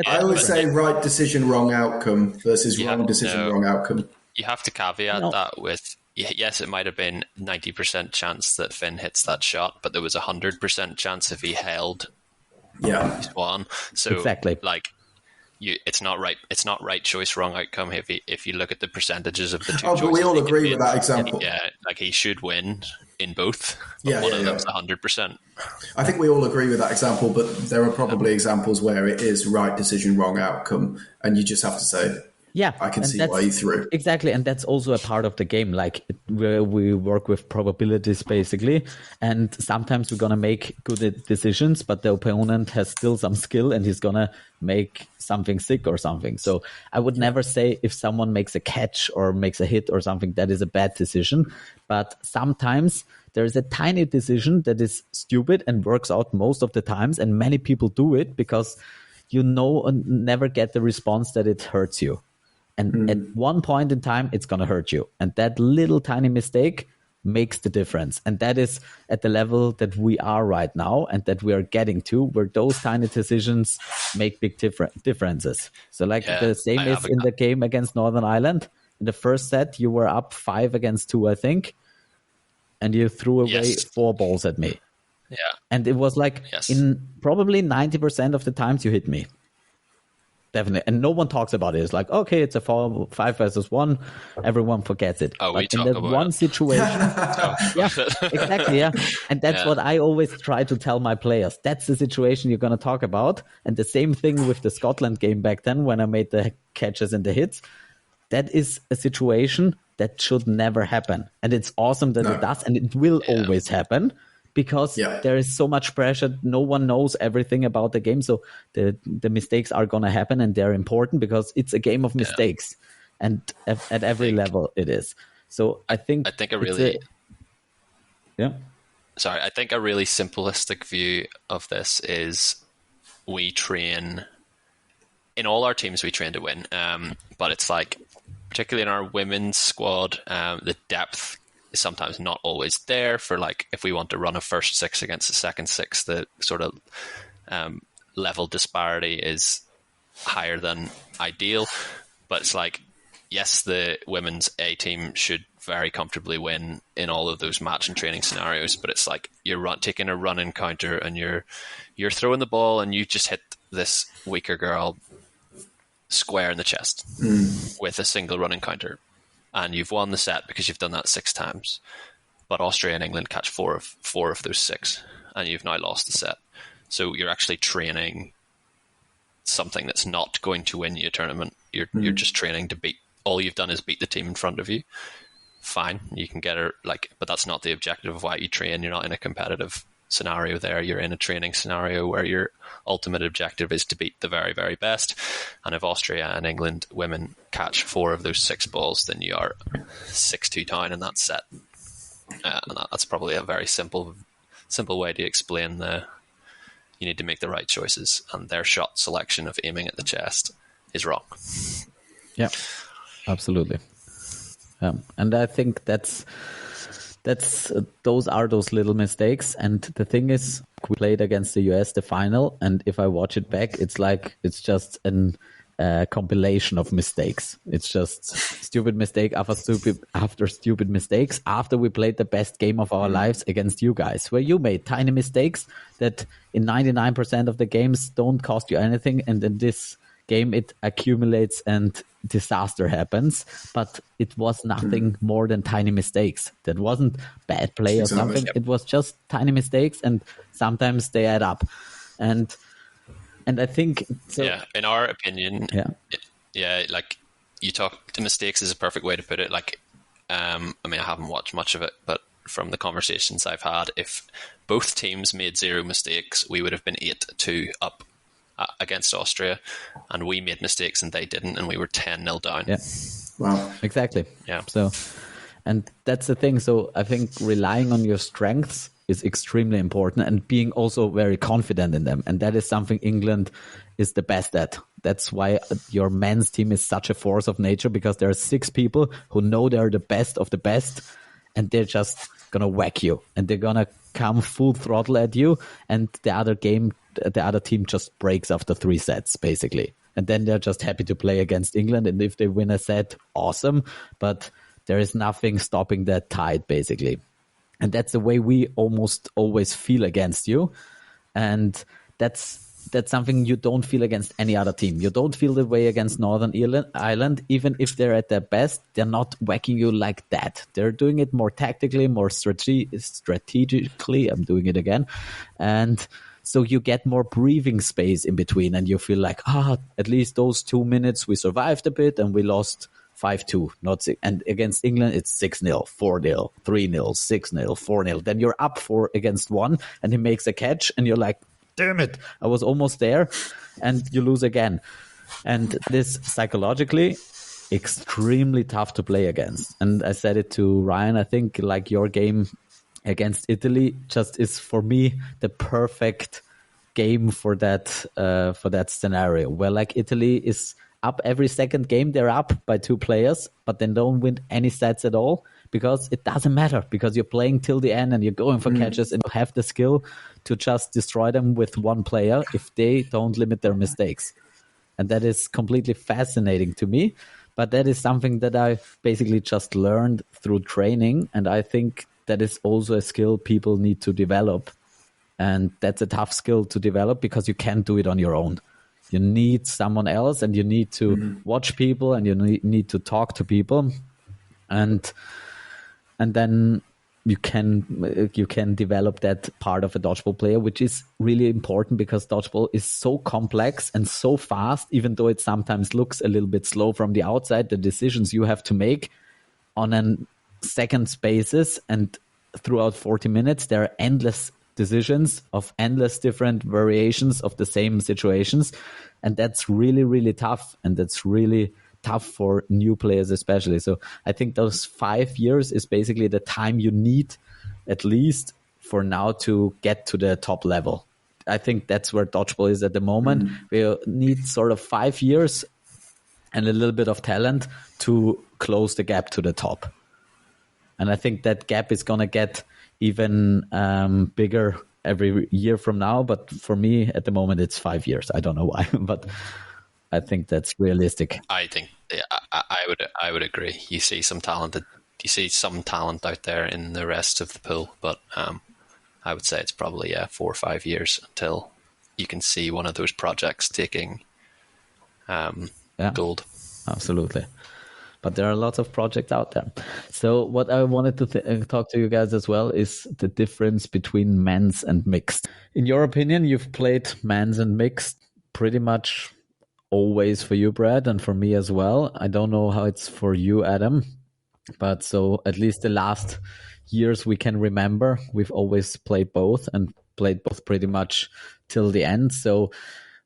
I always say right decision, wrong outcome versus wrong decision, wrong outcome. You have to caveat that with, yes, it might have been 90% chance that Finn hits that shot, but there was 100% chance if he held he's won. So exactly. Like it's not right. It's not right choice, wrong outcome. If you look at the percentages of the two choices, but we all agree with that example. Yeah, like he should win in both. But one of them's 100%. I think we all agree with that example, but there are probably examples where it is right decision, wrong outcome, and you just have to say, yeah, I can see why you threw. Exactly, and that's also a part of the game. Like we work with probabilities, basically, and sometimes we're gonna make good decisions, but the opponent has still some skill, and he's gonna make something sick or something. So I would never say if someone makes a catch or makes a hit or something that is a bad decision, but sometimes there is a tiny decision that is stupid and works out most of the times, and many people do it because never get the response that it hurts you. And at one point in time, it's going to hurt you. And that little tiny mistake makes the difference. And that is at the level that we are right now and that we are getting to, where those tiny decisions make big differences. So like the same is in the game against Northern Ireland. In the first set, you were up 5-2, I think. And you threw away 4 balls at me. Yeah. And it was like in probably 90% of the times you hit me. Definitely. And no one talks about it. It's like, okay, it's a 5-1. Everyone forgets it. Oh, but in that one situation. Yeah, exactly. Yeah. And that's what I always try to tell my players. That's the situation you're going to talk about. And the same thing with the Scotland game back then when I made the catches and the hits. That is a situation that should never happen. And it's awesome that it does. And it will always happen. Because there is so much pressure, no one knows everything about the game. So the mistakes are going to happen and they're important because it's a game of mistakes. And at every level it is. So I think I think a really simplistic view of this is we train, in all our teams we train to win. But it's like, particularly in our women's squad, the depth is sometimes not always there for, like, if we want to run a first 6 against a second 6, the sort of level disparity is higher than ideal. But it's like, yes, the women's A team should very comfortably win in all of those match and training scenarios, but it's like you're taking a run encounter and you're throwing the ball and you just hit this weaker girl square in the chest with a single running counter, and you've won the set because you've done that 6 times. But Austria and England catch four of those 6, and you've now lost the set. So you're actually training something that's not going to win you a tournament. You're just training to beat. All you've done is beat the team in front of you. Fine, you can get her, but that's not the objective of why you train. You're not in a competitive scenario there. You're in a training scenario where your ultimate objective is to beat the very, very best. And if Austria and England women catch 4 of those 6 balls, then you are 6-2 down in that set. And that's probably a very simple way to explain you need to make the right choices, and their shot selection of aiming at the chest is wrong. Yeah, absolutely. And I think that's those are those little mistakes. And the thing is, we played against the US the final, and if I watch it back, it's just a compilation of mistakes. It's just stupid mistake after stupid mistakes after we played the best game of our lives against you guys, where you made tiny mistakes that in 99% of the games don't cost you anything, and in this game it accumulates and disaster happens. But it was nothing more than tiny mistakes. That wasn't bad play or something. It was just tiny mistakes, and sometimes they add up. And I think so. Yeah, in our opinion, you talk to mistakes is a perfect way to put it. I haven't watched much of it, but from the conversations I've had, if both teams made 0 mistakes, we would have been 8-2 up against Austria, and we made mistakes and they didn't, and we were 10-0 down. Yeah, wow, exactly. Yeah. So, and that's the thing. So I think relying on your strengths is extremely important, and being also very confident in them. And that is something England is the best at. That's why your men's team is such a force of nature, because there are 6 people who know they're the best of the best, and they're just going to whack you, and they're going to come full throttle at you. And the other team just breaks after 3 sets, basically. And then they're just happy to play against England. And if they win a set, awesome. But there is nothing stopping that tide, basically. And that's the way we almost always feel against you. And that's something you don't feel against any other team. You don't feel the way against Northern Ireland. Even if they're at their best, they're not whacking you like that. They're doing it more tactically, more strategically. I'm doing it again. And so you get more breathing space in between, and you feel like, at least those 2 minutes we survived a bit and we lost 5-2, not 6. And against England, it's 6-0, 4-0, 3-0, 6-0, 4-0. Then you're up 4 against 1, and he makes a catch, and you're like, damn it, I was almost there, and you lose again. And this psychologically extremely tough to play against. And I said it to Ryan, I think like your game against Italy just is for me the perfect game for that scenario, where like Italy is up every second game, they're up by 2 players, but then don't win any sets at all, because it doesn't matter, because you're playing till the end and you're going for catches, and you have the skill to just destroy them with 1 player if they don't limit their mistakes. And that is completely fascinating to me. But that is something that I basically just learned through training. And I think that is also a skill people need to develop. And that's a tough skill to develop, because you can't do it on your own. You need someone else, and you need to watch people, and you need to talk to people. And then you can develop that part of a dodgeball player, which is really important, because dodgeball is so complex and so fast, even though it sometimes looks a little bit slow from the outside. The decisions you have to make on a second basis and throughout 40 minutes, there are endless decisions of endless different variations of the same situations. And that's really, really tough. And that's really tough for new players especially. So I think those 5 years is basically the time you need, at least for now, to get to the top level. I think that's where dodgeball is at the moment. We need sort of 5 years and a little bit of talent to close the gap to the top. And I think that gap is going to get even bigger every year from now. But for me, at the moment, it's 5 years. I don't know why, but I think that's realistic. I think I would agree. You see some talent out there in the rest of the pool, but I would say it's probably 4 or 5 years until you can see one of those projects taking gold. Absolutely. But there are lots of projects out there. So what I wanted to talk to you guys as well is the difference between men's and mixed. In your opinion, you've played men's and mixed pretty much always for you, Brad, and for me as well. I don't know how it's for you, Adam, but so at least the last years we can remember, we've always played both and played both pretty much till the end. So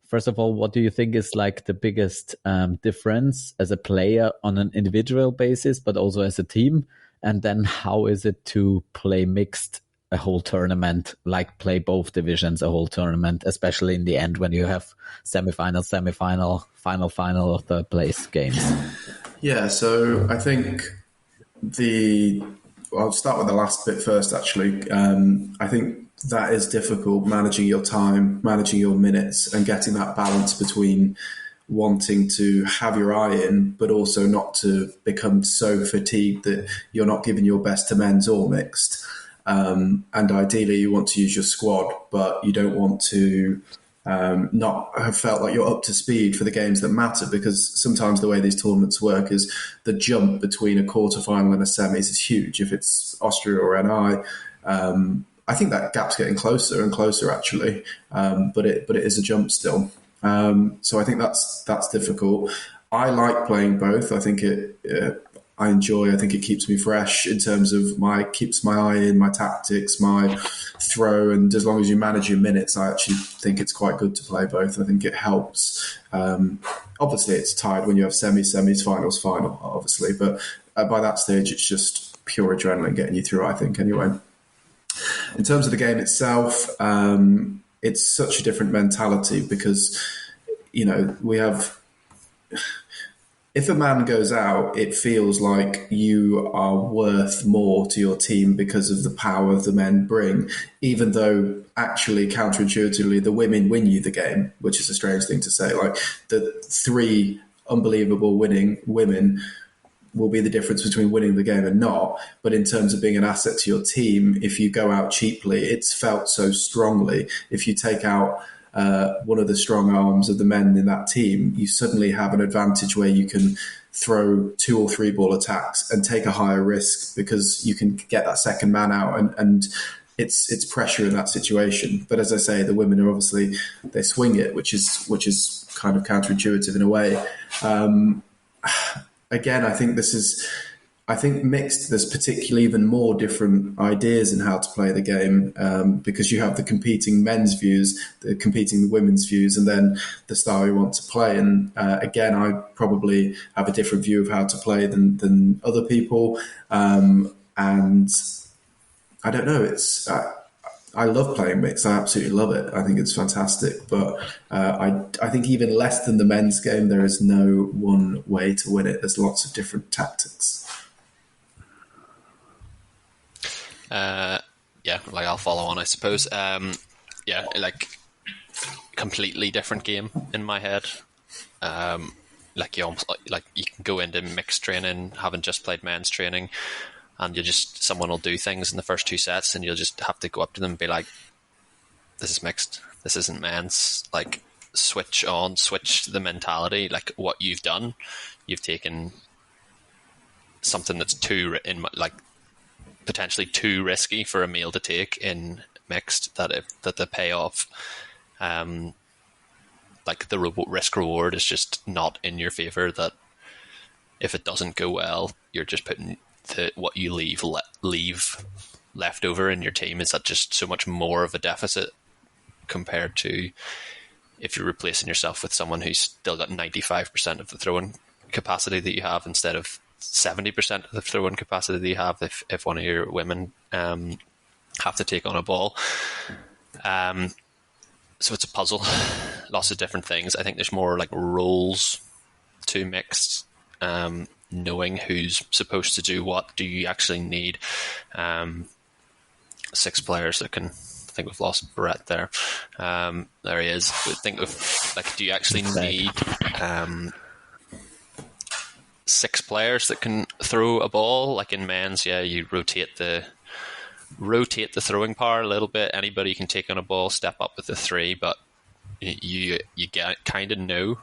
first of all, what do you think is like the biggest difference as a player on an individual basis, but also as a team? And then how is it to play mixed a whole tournament, like play both divisions a whole tournament, especially in the end when you have semifinal, final, or third place games? Yeah, so I think I'll start with the last bit first, actually. I think that is difficult, managing your time, managing your minutes, and getting that balance between wanting to have your eye in, but also not to become so fatigued that you're not giving your best to men's or mixed. And ideally, you want to use your squad, but you don't want to not have felt like you're up to speed for the games that matter, because sometimes the way these tournaments work is the jump between a quarterfinal and a semis is huge. If it's Austria or NI, I think that gap's getting closer and closer, actually, but it is a jump still. So I think that's difficult. I like playing both. I think I enjoy. I think it keeps me fresh in terms of keeps my eye in, my tactics, my throw, and as long as you manage your minutes, I actually think it's quite good to play both. I think it helps. Obviously, it's tied when you have semis, finals, final, obviously, but by that stage, it's just pure adrenaline getting you through, I think, anyway. In terms of the game itself, it's such a different mentality because, we have... If a man goes out, it feels like you are worth more to your team because of the power the men bring, even though actually counterintuitively the women win you the game, which is a strange thing to say. Like the 3 unbelievable winning women will be the difference between winning the game and not. But in terms of being an asset to your team, if you go out cheaply, it's felt so strongly. If you take out one of the strong arms of the men in that team, you suddenly have an advantage where you can throw 2 or 3 ball attacks and take a higher risk because you can get that second man out, and it's pressure in that situation. But as I say, the women are obviously, they swing it, which is kind of counterintuitive in a way. Again, I think mixed, there's particularly even more different ideas in how to play the game, because you have the competing men's views, the competing women's views, and then the style you want to play. And again, I probably have a different view of how to play than other people. And I don't know, I love playing mixed. I absolutely love it. I think it's fantastic. But I think even less than the men's game, there is no one way to win it. There's lots of different tactics. I'll follow on, I suppose. Completely different game in my head. You can go into mixed training, having just played men's training, and someone will do things in the first 2 sets, and you'll just have to go up to them and be like, "This is mixed. This isn't men's." Like, switch the mentality. Like, what you've done, you've taken something that's potentially too risky for a male to take in mixed, that the payoff, the risk reward is just not in your favor. That if it doesn't go well, you're just putting what you leave left over in your team is that just so much more of a deficit compared to if you're replacing yourself with someone who's still got 95% of the throwing capacity that you have instead of 70% of the throw-in capacity that you have if one of your women have to take on a ball. So it's a puzzle, lots of different things. I think there's more like roles to mixed, knowing who's supposed to do what. Do you actually need 6 players that can... I think we've lost Brett there. There he is. Do you actually need 6 players that can throw a ball? Like in men's, you rotate the throwing power a little bit. Anybody can take on a ball, step up with the 3, but you get kind of know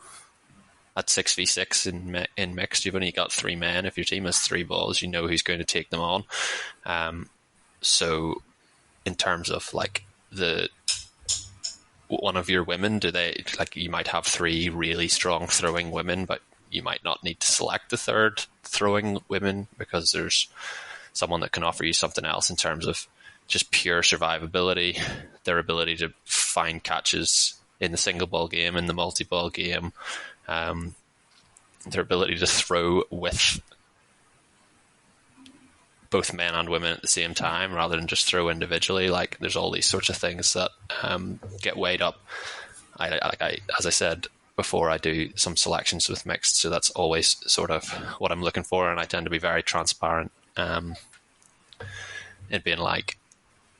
at 6v6 in mixed, you've only got 3 men. If your team has 3 balls, you know who's going to take them on. So in terms of like one of your women, do they, like, you might have 3 really strong throwing women, but you might not need to select the 3rd throwing women because there's someone that can offer you something else in terms of just pure survivability, their ability to find catches in the single ball game, in the multi-ball game, their ability to throw with both men and women at the same time rather than just throw individually. Like, there's all these sorts of things that get weighed up. As I said before, I do some selections with mixed, so that's always sort of what I'm looking for, and I tend to be very transparent in being like,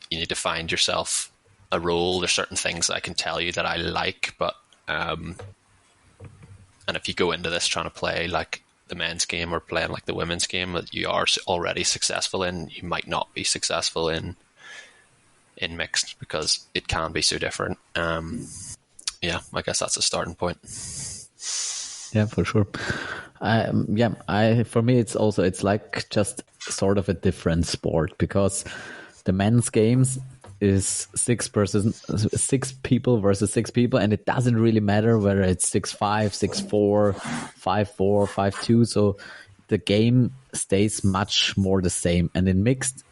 you need to find yourself a role. There's certain things that I can tell you that I like, but and if you go into this trying to play like the men's game or playing like the women's game that you are already successful in, you might not be successful in mixed because it can be so different. Yeah, I guess that's a starting point. Yeah, for sure. For me, it's like just sort of a different sport, because the men's games is 6 people versus 6 people, and it doesn't really matter whether it's 6-5, 6-4, 5-4, 5-2. So the game stays much more the same. And in mixed,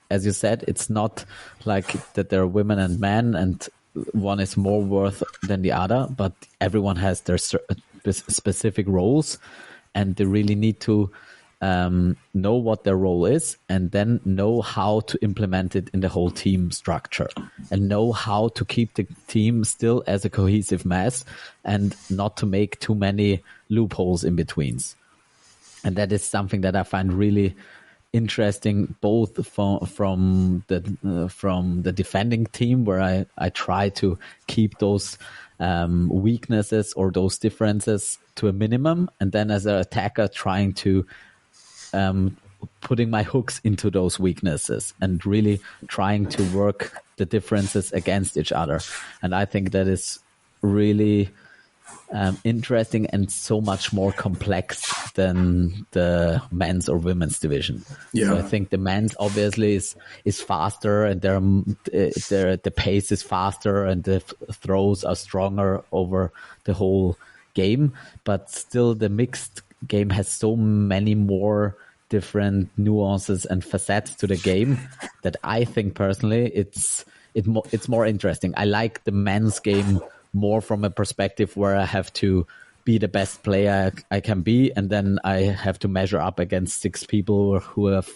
as you said, it's not like that there are women and men and one is more worth than the other, but everyone has their specific roles, and they really need to know what their role is, and then know how to implement it in the whole team structure, and know how to keep the team still as a cohesive mass and not to make too many loopholes in betweens. And that is something that I find really interesting, both from the defending team, where I try to keep those weaknesses or those differences to a minimum, and then as an attacker trying to putting my hooks into those weaknesses and really trying to work the differences against each other. And I think that is really interesting and so much more complex than the men's or women's division. Yeah. So I think the men's obviously is faster, and the pace is faster, and the throws are stronger over the whole game. But still, the mixed game has so many more different nuances and facets to the game that I think personally it's more interesting. I like the men's game more from a perspective where I have to be the best player I can be, and then I have to measure up against 6 people who have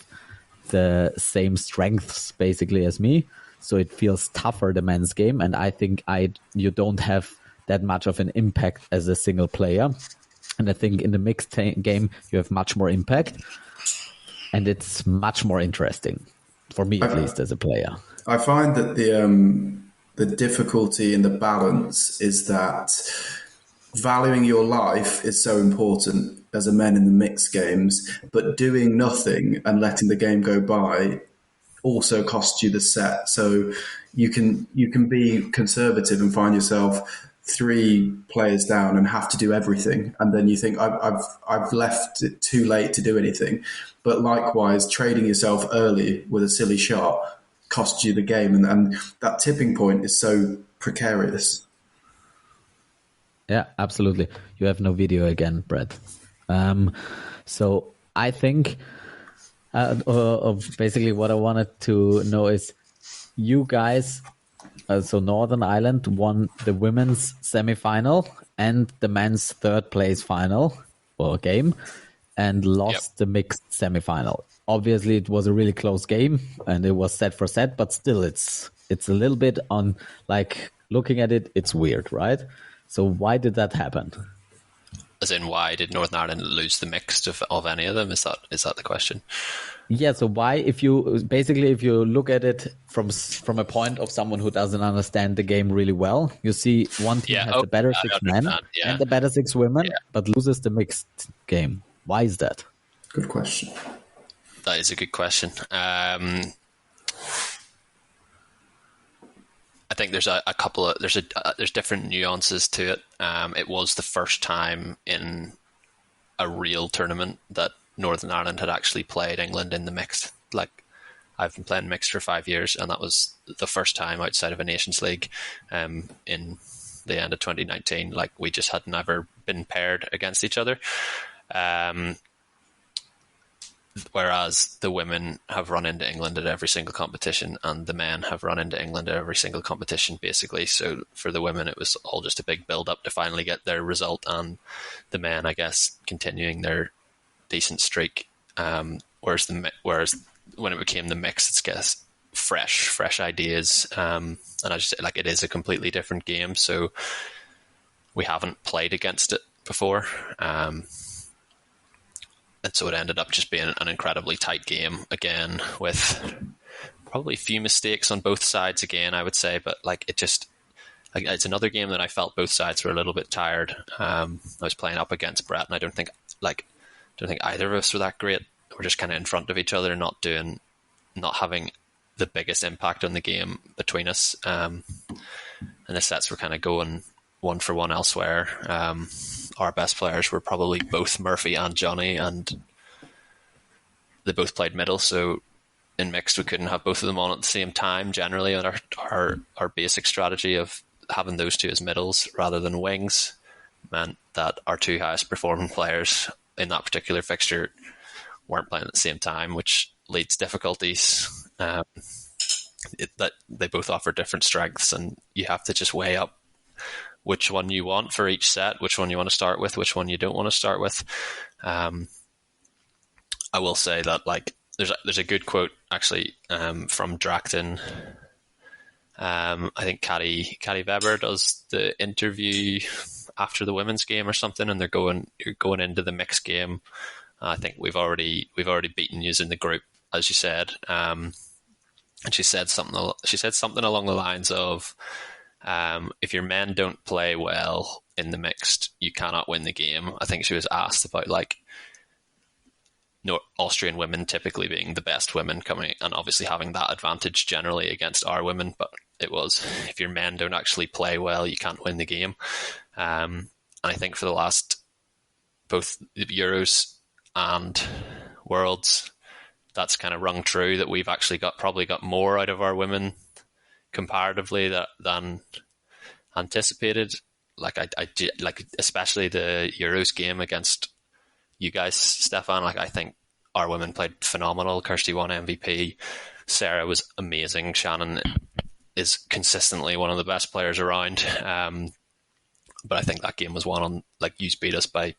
the same strengths basically as me. So it feels tougher, the men's game, and I think you don't have that much of an impact as a single player. And I think in the mixed game you have much more impact, and it's much more interesting for me, at least as a player. I find that the difficulty in the balance is that valuing your life is so important as a man in the mixed games, but doing nothing and letting the game go by also costs you the set. So you can be conservative and find yourself 3 players down and have to do everything, and then you think I've left it too late to do anything. But likewise, trading yourself early with a silly shot costs you the game, and that tipping point is so precarious. Yeah, absolutely. You have no video again, Brett. So I think basically what I wanted to know is, you guys, so Northern Ireland won the women's semi-final and the men's 3rd place final or game, and lost the mixed semi-final. Obviously, it was a really close game, and it was set for set, but still, it's a little bit on, like, looking at it, it's weird, right? So why did that happen? As in, why did Northern Ireland lose the mixed of any of them? Is that the question? Yeah. So why, if you look at it from a point of someone who doesn't understand the game really well, you see one team has the better 6 men and the better 6 women, but loses the mixed game. Why is that? Good question. That is a good question. I think there's a couple of there's different nuances to it. It was the first time in a real tournament that Northern Ireland had actually played England in the mixed. Like, I've been playing mixed for 5 years, and that was the first time outside of a Nations League in the end of 2019. Like, we just had never been paired against each other. Whereas the women have run into England at every single competition, and the men have run into England at every single competition, basically. So for the women, it was all just a big build-up to finally get their result, and the men, I guess, continuing their decent streak. Whereas when it became the mix, it's guess fresh ideas, and I just like, it is a completely different game, so we haven't played against it before. And so it ended up just being an incredibly tight game again, with probably a few mistakes on both sides again, I would say. But like, it's another game that I felt both sides were a little bit tired. I was playing up against Brett, and I don't think either of us were that great. We're just kind of in front of each other, not having the biggest impact on the game between us. And the sets were kind of going one for one elsewhere. Our best players were probably both Murphy and Johnny, and they both played middle, so in mixed we couldn't have both of them on at the same time generally, and our basic strategy of having those two as middles rather than wings meant that our two highest performing players in that particular fixture weren't playing at the same time, which leads difficulties. That they both offer different strengths, and you have to just weigh up which one you want for each set, which one you want to start with, which one you don't want to start with. I will say that like there's a good quote actually from Dracton. I think Caddy Weber does the interview after the women's game or something, and you're going into the mixed game. I think we've already beaten you in the group, as you said. And she said something along the lines of, if your men don't play well in the mixed, you cannot win the game. I think she was asked about like Austrian women typically being the best women coming, and obviously having that advantage generally against our women, but it was, if your men don't actually play well, you can't win the game. And I think for the last both the Euros and Worlds, that's kind of rung true, that we've actually probably got more out of our women comparatively than anticipated. Like I like, especially the Euros game against you guys, Stefan. Like, I think our women played phenomenal. Kirsty won MVP. Sarah was amazing. Shannon is consistently one of the best players around. But I think that game was won on, like, you beat us by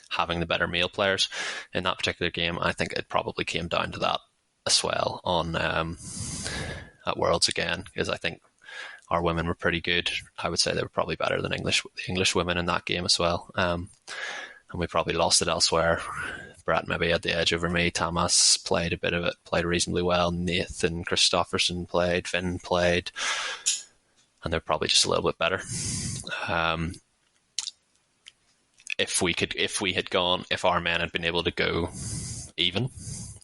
having the better male players in that particular game. I think it probably came down to that as well on at Worlds again, because I think our women were pretty good. I would say they were probably better than the English women in that game as well. And we probably lost it elsewhere. Brett maybe had the edge over me. Tamas played a bit of it, played reasonably well. Nathan Christofferson played, Finn played, and they're probably just a little bit better. If our men had been able to go even,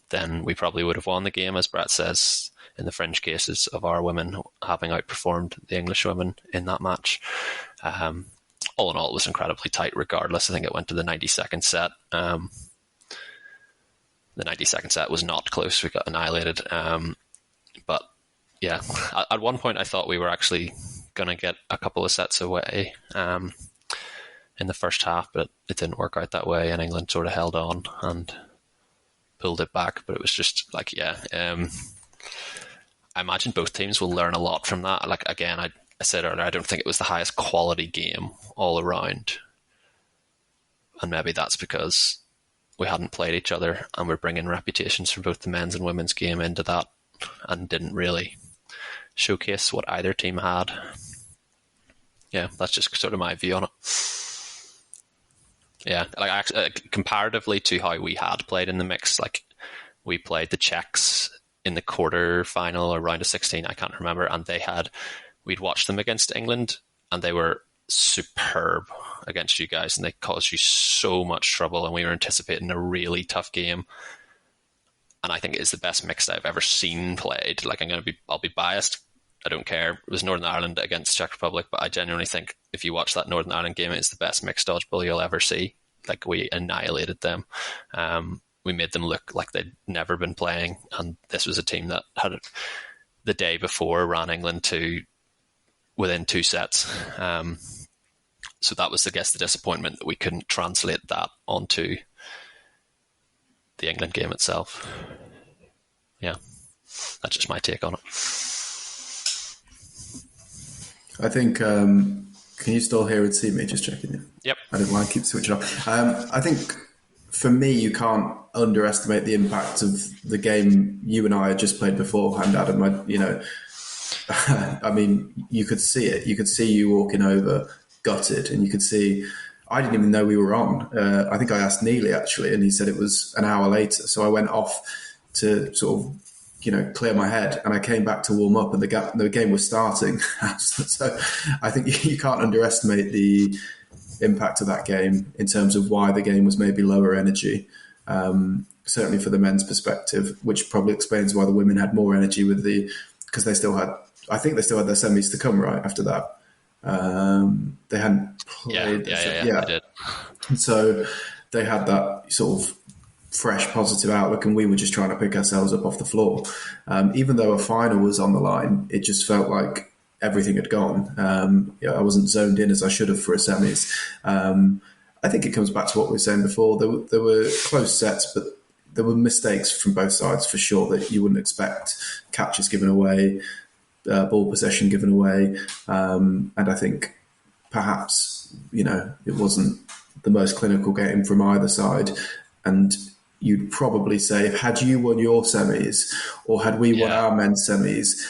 then we probably would have won the game, as Brett says, in the fringe cases of our women having outperformed the English women in that match. All in all, it was incredibly tight regardless. I think it went to the 92nd set. The 92nd set was not close. We got annihilated. But yeah, at one point I thought we were actually going to get a couple of sets away in the first half, but it didn't work out that way, and England sort of held on and pulled it back. But it was just like, I imagine both teams will learn a lot from that. Like, again, I said earlier, I don't think it was the highest quality game all around. And maybe that's because we hadn't played each other, and we're bringing reputations from both the men's and women's game into that, and didn't really showcase what either team had. Yeah, that's just sort of my view on it. Yeah, like comparatively to how we had played in the mix, like we played the Czechs in the quarter final or round of 16, I can't remember, and we'd watched them against England, and they were superb against you guys, and they caused you so much trouble, and we were anticipating a really tough game. And I think it is the best mix I've ever seen played. Like, I'll be biased. I don't care. It was Northern Ireland against Czech Republic, but I genuinely think if you watch that Northern Ireland game, it's the best mixed dodgeball you'll ever see. Like, we annihilated them. We made them look like they'd never been playing, and this was a team that had the day before ran England to within 2 sets. So that was, I guess, the disappointment that we couldn't translate that onto the England game itself. Yeah, that's just my take on it. I think, can you still hear and see me? Just checking you. Yep. I don't mind, keep switching off. I think for me, you can't underestimate the impact of the game you and I had just played beforehand, Adam. I mean, you could see it. You could see you walking over, gutted, and you could see, I didn't even know we were on. I think I asked Neely, actually, and he said it was an hour later. So I went off to sort of, clear my head, and I came back to warm up, and the game was starting. So I think you can't underestimate the impact of that game in terms of why the game was maybe lower energy. Certainly for the men's perspective, which probably explains why the women had more energy because they still had their semis to come right after that. They hadn't played. Yeah, they did. And so they had that sort of fresh, positive outlook, and we were just trying to pick ourselves up off the floor. Even though a final was on the line, it just felt like everything had gone. I wasn't zoned in as I should have for a semis. I think it comes back to what we were saying before. There were close sets, but there were mistakes from both sides for sure that you wouldn't expect. Catches given away, ball possession given away. And I think perhaps, it wasn't the most clinical game from either side. And you'd probably say, had you won your semis or had we won our men's semis,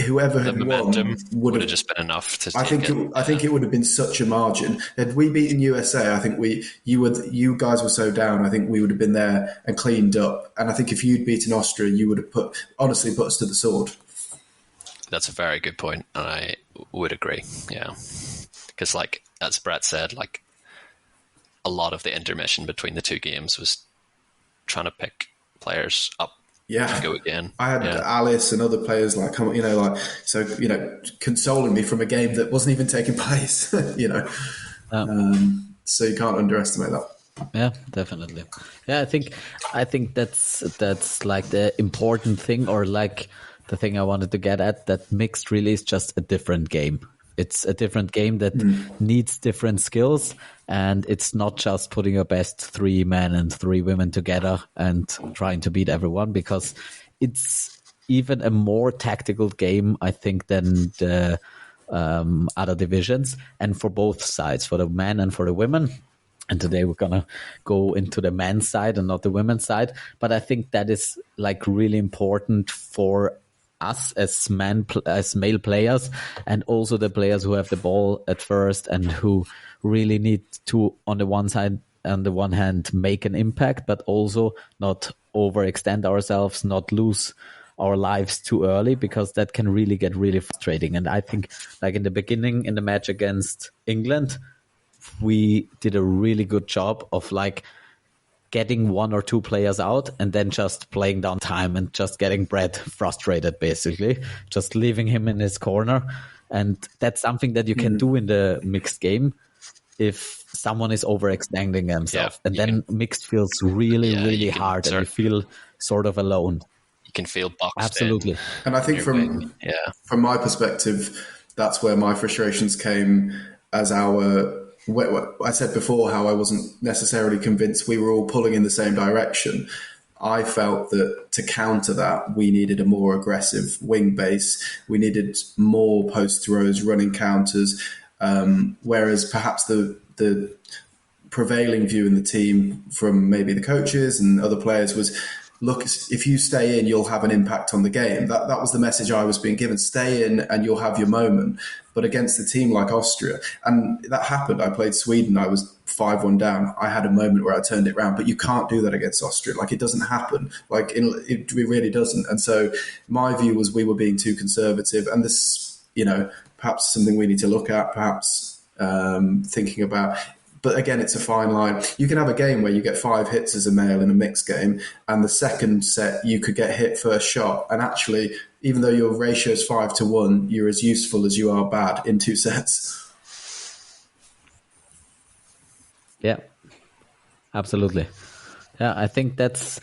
whoever had won would have just been enough to take it. I think it would have been such a margin. Had we beaten USA, I think you guys were so down, I think we would have been there and cleaned up. And I think if you'd beaten Austria, you would have put us to the sword. That's a very good point, and I would agree. Yeah, because as Brett said, a lot of the intermission between the two games was trying to pick players up. Yeah, to go again. I had Alice and other players consoling me from a game that wasn't even taking place. So you can't underestimate that. Yeah, definitely. Yeah, I think that's like the important thing, or like the thing I wanted to get at. That mixed really is just a different game. It's a different game that needs different skills, and it's not just putting your best 3 men and 3 women together and trying to beat everyone, because it's even a more tactical game, I think, than the other divisions, and for both sides, for the men and for the women. And today we're going to go into the men's side and not the women's side. But I think that is really important for us as male players, and also the players who have the ball at first and who really need to, on the one hand, make an impact, but also not overextend ourselves, not lose our lives too early, because that can really get really frustrating. And I think, in the beginning, in the match against England, we did a really good job of getting 1 or 2 players out and then just playing down time and just getting Brett frustrated, basically, just leaving him in his corner. And that's something that you can do in the mixed game if someone is overextending themselves. And then mixed feels really hard, and you feel sort of alone. You can feel boxed Absolutely. in. And I think from my perspective, that's where my frustrations came as I said before how I wasn't necessarily convinced we were all pulling in the same direction. I felt that to counter that, we needed a more aggressive wing base. We needed more post throws, running counters, whereas perhaps the prevailing view in the team from maybe the coaches and other players was, look, if you stay in, you'll have an impact on the game. That was the message I was being given. Stay in and you'll have your moment. But against a team like Austria, and that happened. I played Sweden. I was 5-1 down. I had a moment where I turned it around, but you can't do that against Austria. It doesn't happen. It really doesn't. And so my view was we were being too conservative. And this, perhaps something we need to look at, perhaps thinking about. But again, it's a fine line. You can have a game where you get 5 hits as a male in a mixed game, and the second set you could get hit first shot. And actually, even though your ratio is 5-1, you're as useful as you are bad in 2 sets. Yeah, absolutely. Yeah, I think that's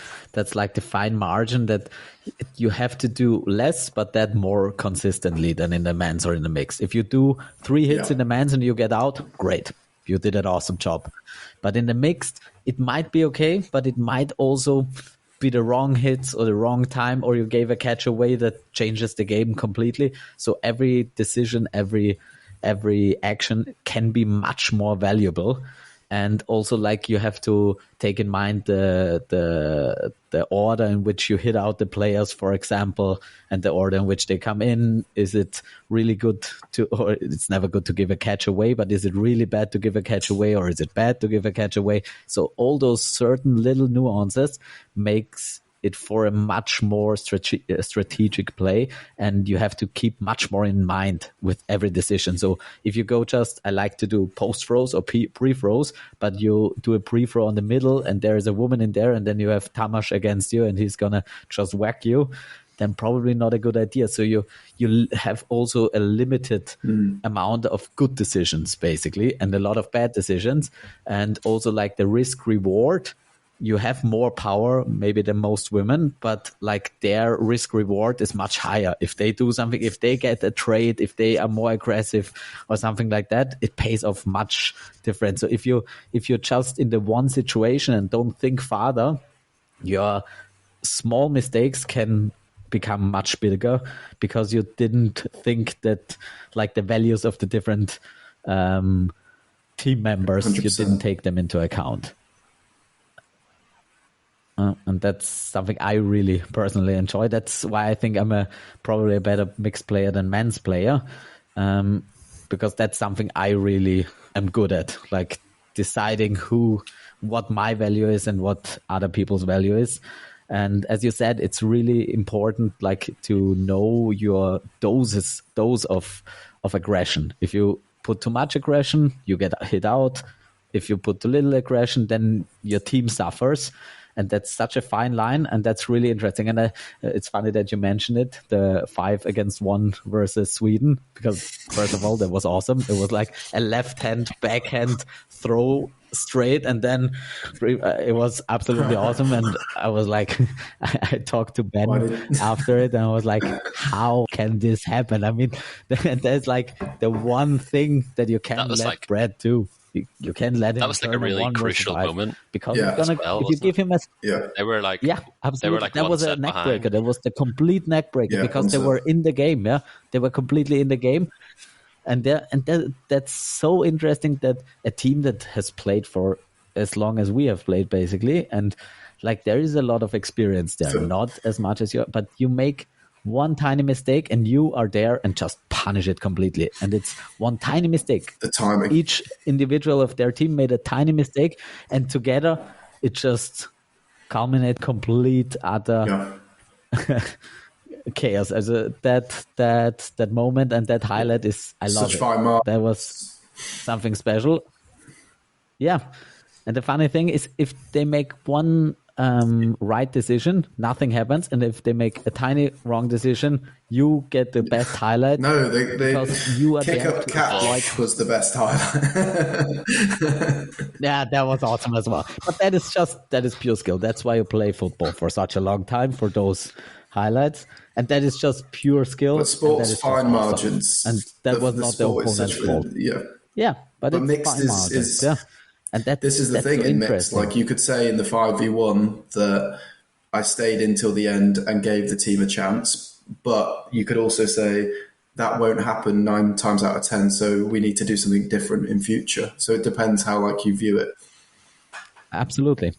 like the fine margin that you have to do less, but that more consistently than in the men's or in the mix. If you do 3 hits in the men's and you get out, great. You did an awesome job. But in the mixed, it might be okay, but it might also be the wrong hits or the wrong time, or you gave a catch away that changes the game completely. So every decision, every action can be much more valuable. And also, like, you have to take in mind the order in which you hit out the players, for example, and the order in which they come in. Is it really good to, or it's never good to give a catch away, but is it really bad to give a catch away, or is it bad to give a catch away? So all those certain little nuances makes it for a much more strategic play, and you have to keep much more in mind with every decision. So if you go I like to do post throws or pre-throws, but you do a pre-throw on the middle and there is a woman in there, and then you have Tamash against you and he's gonna just whack you, then probably not a good idea. So you have also a limited amount of good decisions, basically, and a lot of bad decisions. And also, like, the risk reward, you have more power maybe than most women, but like their risk reward is much higher. If they do something, if they get a trade, if they are more aggressive or something like that, it pays off much different. So if you're just in the one situation and don't think farther, your small mistakes can become much bigger because you didn't think that, like, the values of the different team members, 100%. You didn't take them into account. And that's something I really personally enjoy. That's why I think I'm probably a better mixed player than men's player, because that's something I really am good at, like deciding what my value is and what other people's value is. And as you said, it's really important, like, to know your dose of aggression. If you put too much aggression, you get hit out. If you put too little aggression, then your team suffers. And that's such a fine line, and that's really interesting. And it's funny that you mentioned it, the 5-1 versus Sweden, because first of all, that was awesome. It was like a left-hand, backhand throw straight, and then it was absolutely awesome. And I was like, I talked to Ben after it, and I was like, how can this happen? I mean, there's like the one thing that you can't let Brad do. You can't let him. That was like a really crucial moment, because if you give him they were like, absolutely. They were like, that was a neck breaker. That was the complete neck breaker, because they were in the game. Yeah, they were completely in the game, and that's so interesting that a team that has played for as long as we have played, basically, and like there is a lot of experience there, not as much as you, but you make one tiny mistake and you are there and just punish it completely. And it's one tiny mistake. The timing. Each individual of their team made a tiny mistake, and together it just culminate complete utter chaos. As that moment and that highlight is, I love it. That was something special. Yeah. And the funny thing is, if they make one right decision, nothing happens, and if they make a tiny wrong decision, you get the best highlight. No, they because you are kick up catch was the best highlight. Yeah, that was awesome as well. But that is pure skill. That's why you play football for such a long time, for those highlights, and that is just pure skill. But sports fine margins, and that was not the opponent's fault. Yeah, but it's mixed fine margins. Yeah. And this is the thing in mixed. Like, you could say in the 5v1 that I stayed until the end and gave the team a chance, but you could also say that won't happen 9 times out of 10, so we need to do something different in future. So it depends how you view it. Absolutely.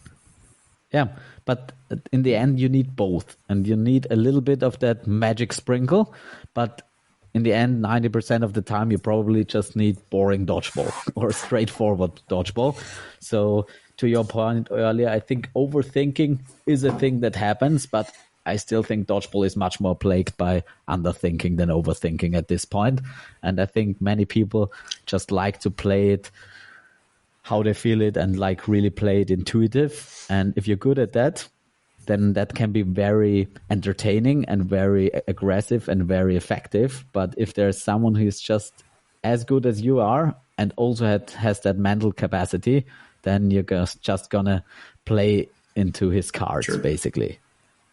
Yeah, but in the end, you need both, and you need a little bit of that magic sprinkle, but in the end, 90% of the time, you probably just need boring dodgeball or straightforward dodgeball. So to your point earlier, I think overthinking is a thing that happens, but I still think dodgeball is much more plagued by underthinking than overthinking at this point. And I think many people just like to play it how they feel it and like really play it intuitive. And if you're good at that, then that can be very entertaining and very aggressive and very effective. But if there's someone who's just as good as you are and also has that mental capacity, then you're just gonna play into his cards, basically.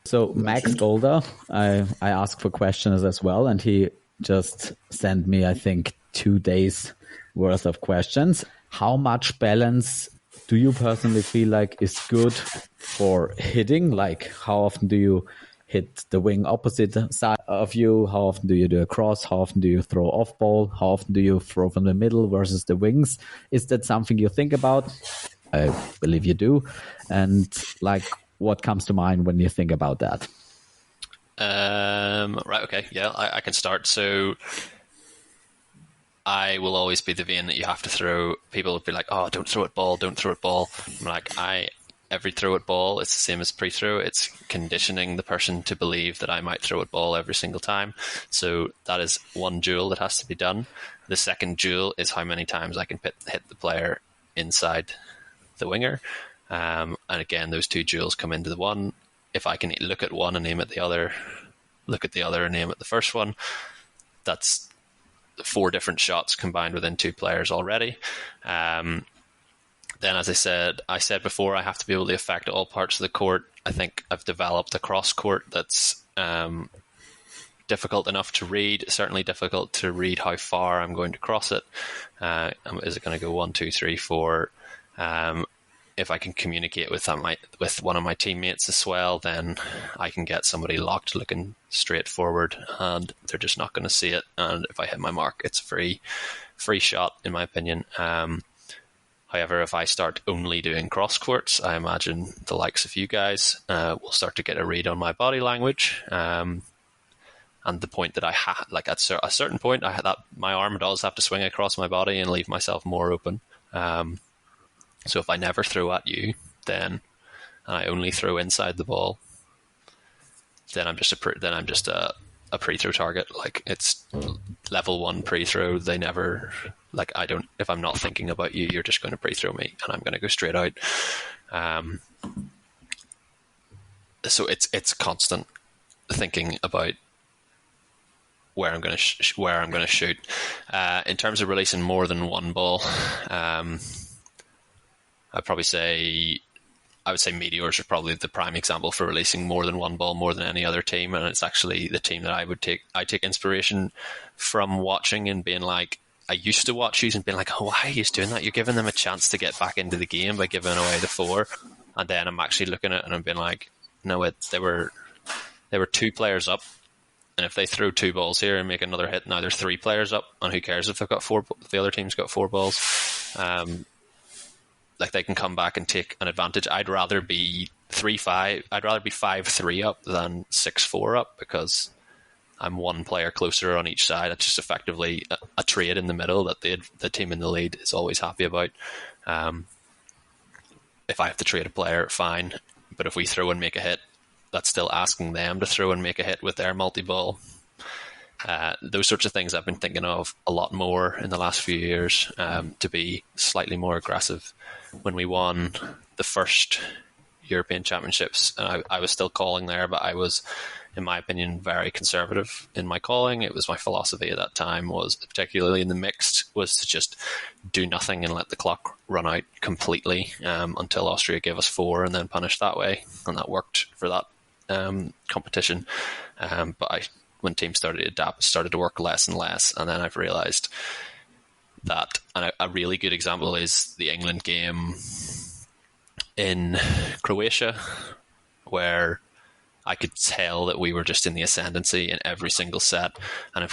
So Max Golder, I asked for questions as well, and he just sent me, I think, 2 days worth of questions. How much balance do you personally feel like is good for hitting? Like, how often do you hit the wing opposite side of you? How often do you do a cross? How often do you throw off ball? How often do you throw from the middle versus the wings? Is that something you think about? I believe you do. And like, what comes to mind when you think about that? Right, okay. Yeah, I can start. So I will always be the vein that you have to throw. People will be like, oh, don't throw it ball, don't throw it ball. I'm like, every throw it ball, it's the same as pre-throw. It's conditioning the person to believe that I might throw it ball every single time. So that is one jewel that has to be done. The second jewel is how many times I can hit the player inside the winger. And again, those two jewels come into the one. If I can look at one and aim at the other, look at the other and aim at the first one, that's 4 different shots combined within 2 players already. Then, as I said before, I have to be able to affect all parts of the court. I think I've developed a cross court that's difficult enough to read, certainly difficult to read how far I'm going to cross it. Is it going to go 1, 2, 3, 4? If I can communicate with one of my teammates as well, then I can get somebody locked looking straight forward and they're just not going to see it. And if I hit my mark, it's a free shot, in my opinion. However, if I start only doing cross courts, I imagine the likes of you guys will start to get a read on my body language. And the point that at a certain point, my arm does have to swing across my body and leave myself more open. So if I never throw at you, and I only throw inside the ball, then I'm just a pre-throw target. Like, it's level 1 pre-throw. They never, like, if I'm not thinking about you, you're just going to pre-throw me and I'm going to go straight out. So it's constant thinking about where I'm going to shoot. In terms of releasing more than one ball, I would say Meteors are probably the prime example for releasing more than one ball more than any other team, and it's actually the team that I take inspiration from watching and being like, I used to watch you and being like, oh, why are you doing that? You're giving them a chance to get back into the game by giving away the 4, and then I'm actually looking at it and I'm being like, no, they were 2 players up, and if they throw 2 balls here and make another hit, now there's 3 players up, and who cares if they've got 4? If the other team's got 4 balls. Like, they can come back and take an advantage. I'd rather be 3-5. I'd rather be 5-3 up than 6-4 up, because I'm 1 player closer on each side. It's just effectively a trade in the middle that the team in the lead is always happy about. If I have to trade a player, fine. But if we throw and make a hit, that's still asking them to throw and make a hit with their multi-ball. Those sorts of things I've been thinking of a lot more in the last few years, to be slightly more aggressive. When we won the first European Championships, I was still calling there, but I was, in my opinion, very conservative in my calling. It was my philosophy at that time, was particularly in the mixed, was to just do nothing and let the clock run out completely until Austria gave us 4 and then punish that way, and that worked for that competition. But when teams started to adapt, it started to work less and less, and then I've realised that, and a really good example is the England game in Croatia, where I could tell that we were just in the ascendancy in every single set, and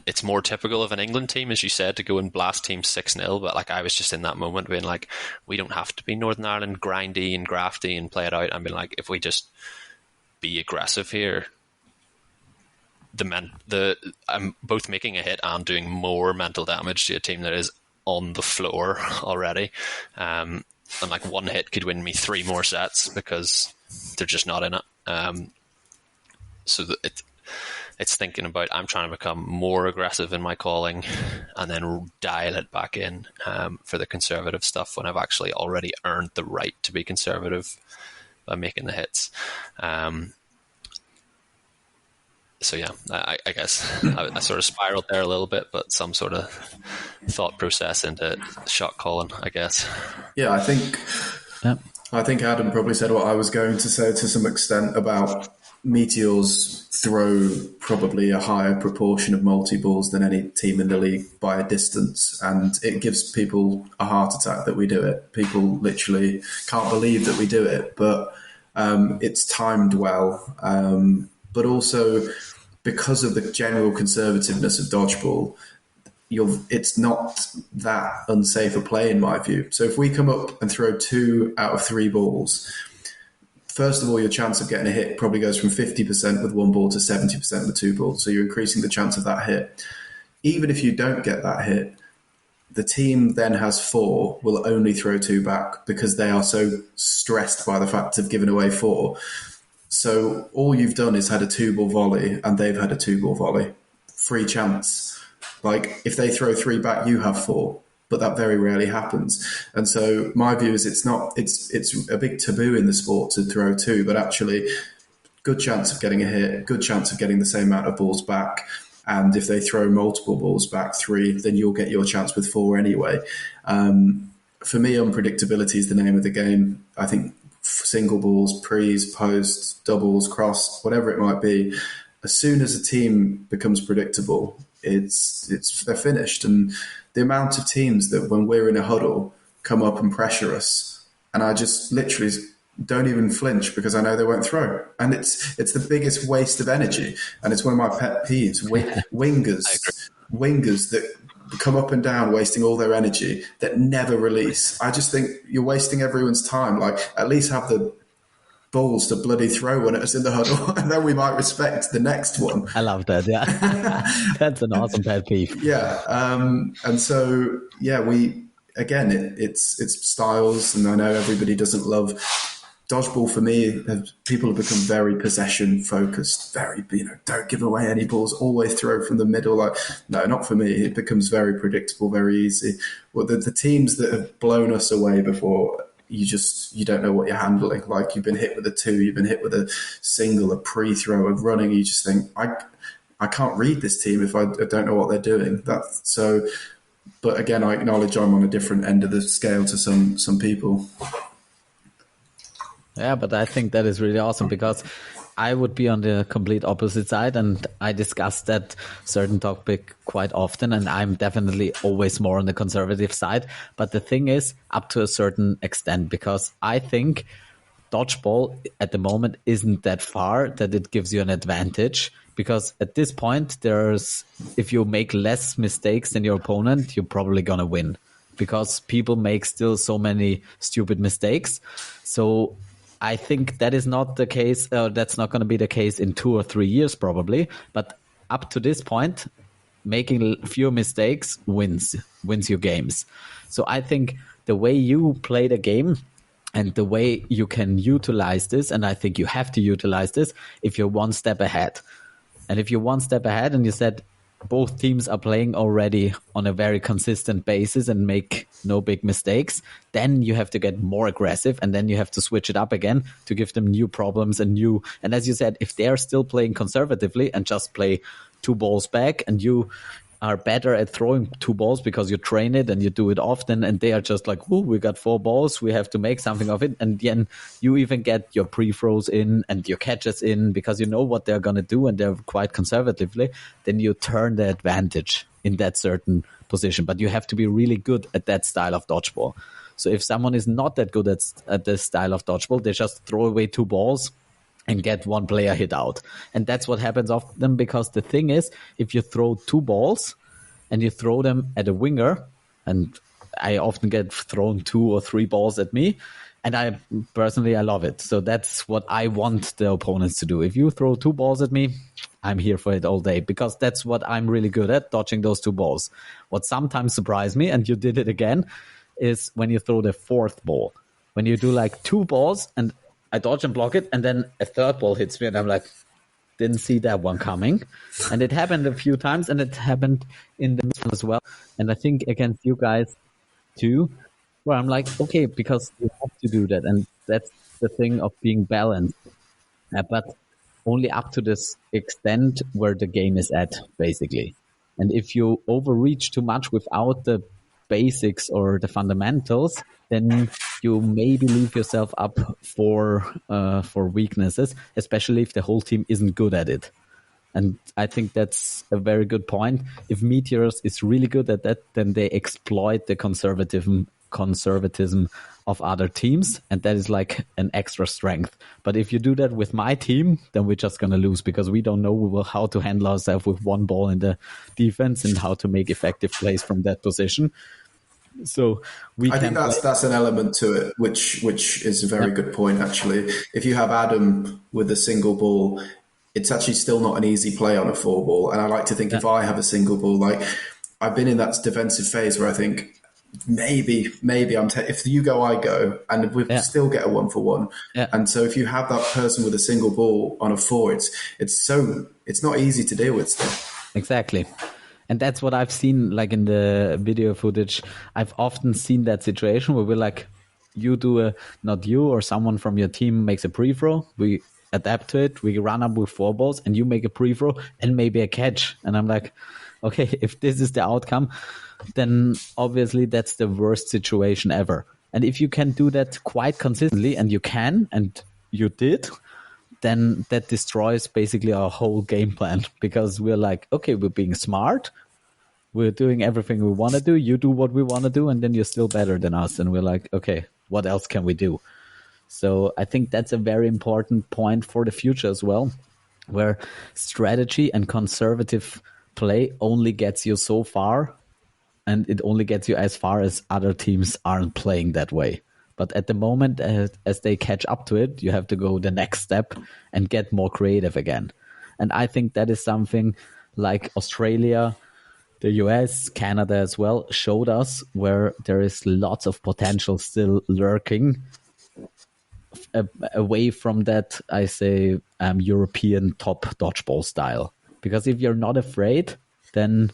it's more typical of an England team, as you said, to go and blast teams 6-0, but like, I was just in that moment being like, we don't have to be Northern Ireland grindy and grafty and play it out. I mean, like, if we just be aggressive here, I'm both making a hit and doing more mental damage to a team that is on the floor already. And like, 1 hit could win me 3 more sets because they're just not in it. So it's thinking about, I'm trying to become more aggressive in my calling and then dial it back in for the conservative stuff when I've actually already earned the right to be conservative by making the hits. So yeah, I guess I sort of spiraled there a little bit, but some sort of thought process into shot calling, I guess. Yeah, I think Adam probably said what I was going to say to some extent about Meteors throw probably a higher proportion of multi-balls than any team in the league by a distance, and it gives people a heart attack that we do it. People literally can't believe that we do it, but it's timed well. But also, because of the general conservativeness of dodgeball, it's not that unsafe a play in my view. So if we come up and throw 2 out of 3 balls, first of all, your chance of getting a hit probably goes from 50% with 1 ball to 70% with 2 balls. So you're increasing the chance of that hit. Even if you don't get that hit, the team then has 4, will only throw 2 back because they are so stressed by the fact of giving away 4. So all you've done is had a 2-ball volley and they've had a 2-ball volley. Free chance. Like, if they throw 3 back, you have 4, but that very rarely happens. And so my view is it's a big taboo in the sport to throw 2, but actually good chance of getting a hit, good chance of getting the same amount of balls back. And if they throw multiple balls back, 3, then you'll get your chance with 4 anyway. For me, unpredictability is the name of the game. I think single balls, pre's, posts, doubles, cross, whatever it might be, as soon as a team becomes predictable, they're finished. And the amount of teams that when we're in a huddle come up and pressure us, and I just literally don't even flinch because I know they won't throw. And it's the biggest waste of energy. And it's one of my pet peeves. Wingers that come up and down wasting all their energy that never release. I just think you're wasting everyone's time. Like, at least have the balls to bloody throw when it's in the huddle, and then we might respect the next one. I love that. Yeah. That's an awesome pet peeve. Yeah. And so, yeah, it's styles, and I know everybody doesn't love dodgeball. For me, people have become very possession focused, very, don't give away any balls, always throw from the middle. Like, no, not for me. It becomes very predictable, very easy. Well, the teams that have blown us away before, you don't know what you're handling. Like, you've been hit with a 2, you've been hit with a single, a pre-throw, a running. You just think, I can't read this team if I don't know what they're doing. But again, I acknowledge I'm on a different end of the scale to some people. Yeah, but I think that is really awesome because I would be on the complete opposite side, and I discuss that certain topic quite often, and I'm definitely always more on the conservative side. But the thing is, up to a certain extent, because I think dodgeball at the moment isn't that far that it gives you an advantage, because at this point, if you make less mistakes than your opponent, you're probably going to win, because people make still so many stupid mistakes. So I think that is not the case. That's not going to be the case in 2 or 3 years, probably. But up to this point, making fewer mistakes wins your games. So I think the way you play the game and the way you can utilize this, and I think you have to utilize this if you're 1 step ahead. And if you're 1 step ahead and you said both teams are playing already on a very consistent basis and make no big mistakes, then you have to get more aggressive, and then you have to switch it up again to give them new problems and as you said, if they're still playing conservatively and just play 2 balls back, and you are better at throwing 2 balls because you train it and you do it often, and they are just like, oh, we got 4 balls, we have to make something of it, and then you even get your pre-throws in and your catches in because you know what they're going to do and they're quite conservatively, then you turn the advantage in that certain position. But you have to be really good at that style of dodgeball. So if someone is not that good at this style of dodgeball, they just throw away 2 balls and get 1 player hit out. And that's what happens often, because the thing is, if you throw 2 balls and you throw them at a winger, and I often get thrown 2 or 3 balls at me, and I love it. So that's what I want the opponents to do. If you throw 2 balls at me, I'm here for it all day, because that's what I'm really good at, dodging those 2 balls. What sometimes surprised me, and you did it again, is when you throw the 4th ball. When you do like 2 balls and I dodge and block it, and then a 3rd ball hits me, and I'm like, didn't see that one coming. And it happened a few times, and it happened in the middle as well. And I think against you guys too, where I'm like, okay, because you have to do that. And that's the thing of being balanced. But only up to this extent where the game is at, basically. And if you overreach too much without the basics or the fundamentals, then you maybe leave yourself up for weaknesses, especially if the whole team isn't good at it. And I think that's a very good point. If Meteors is really good at that, then they exploit the conservatism of other teams, and that is like an extra strength. But if you do that with my team, then we're just going to lose because we don't know how to handle ourselves with one ball in the defense and how to make effective plays from that position. So I think that's an element to it, which is a very good point, actually. If you have Adam with a single ball, it's actually still not an easy play on a 4-ball. And I like to think if I have a single ball, like I've been in that defensive phase where I think maybe if you go, I go, and we still get a 1-for-1. Yeah. And so if you have that person with a single ball on a 4, it's not easy to deal with still. Exactly. And that's what I've seen, like in the video footage. I've often seen that situation where we're like, you do not you or someone from your team makes a pre-throw. We adapt to it. We run up with 4 balls and you make a pre-throw and maybe a catch. And I'm like, okay, if this is the outcome, then obviously that's the worst situation ever. And if you can do that quite consistently, and you can, and you did, then that destroys basically our whole game plan, because we're like, okay, we're being smart. We're doing everything we want to do. You do what we want to do, and then you're still better than us. And we're like, okay, what else can we do? So I think that's a very important point for the future as well, where strategy and conservative play only gets you so far, and it only gets you as far as other teams aren't playing that way. But at the moment, as they catch up to it, you have to go the next step and get more creative again. And I think that is something like Australia, the US, Canada as well, showed us, where there is lots of potential still lurking away from that, I say, European top dodgeball style. Because if you're not afraid, then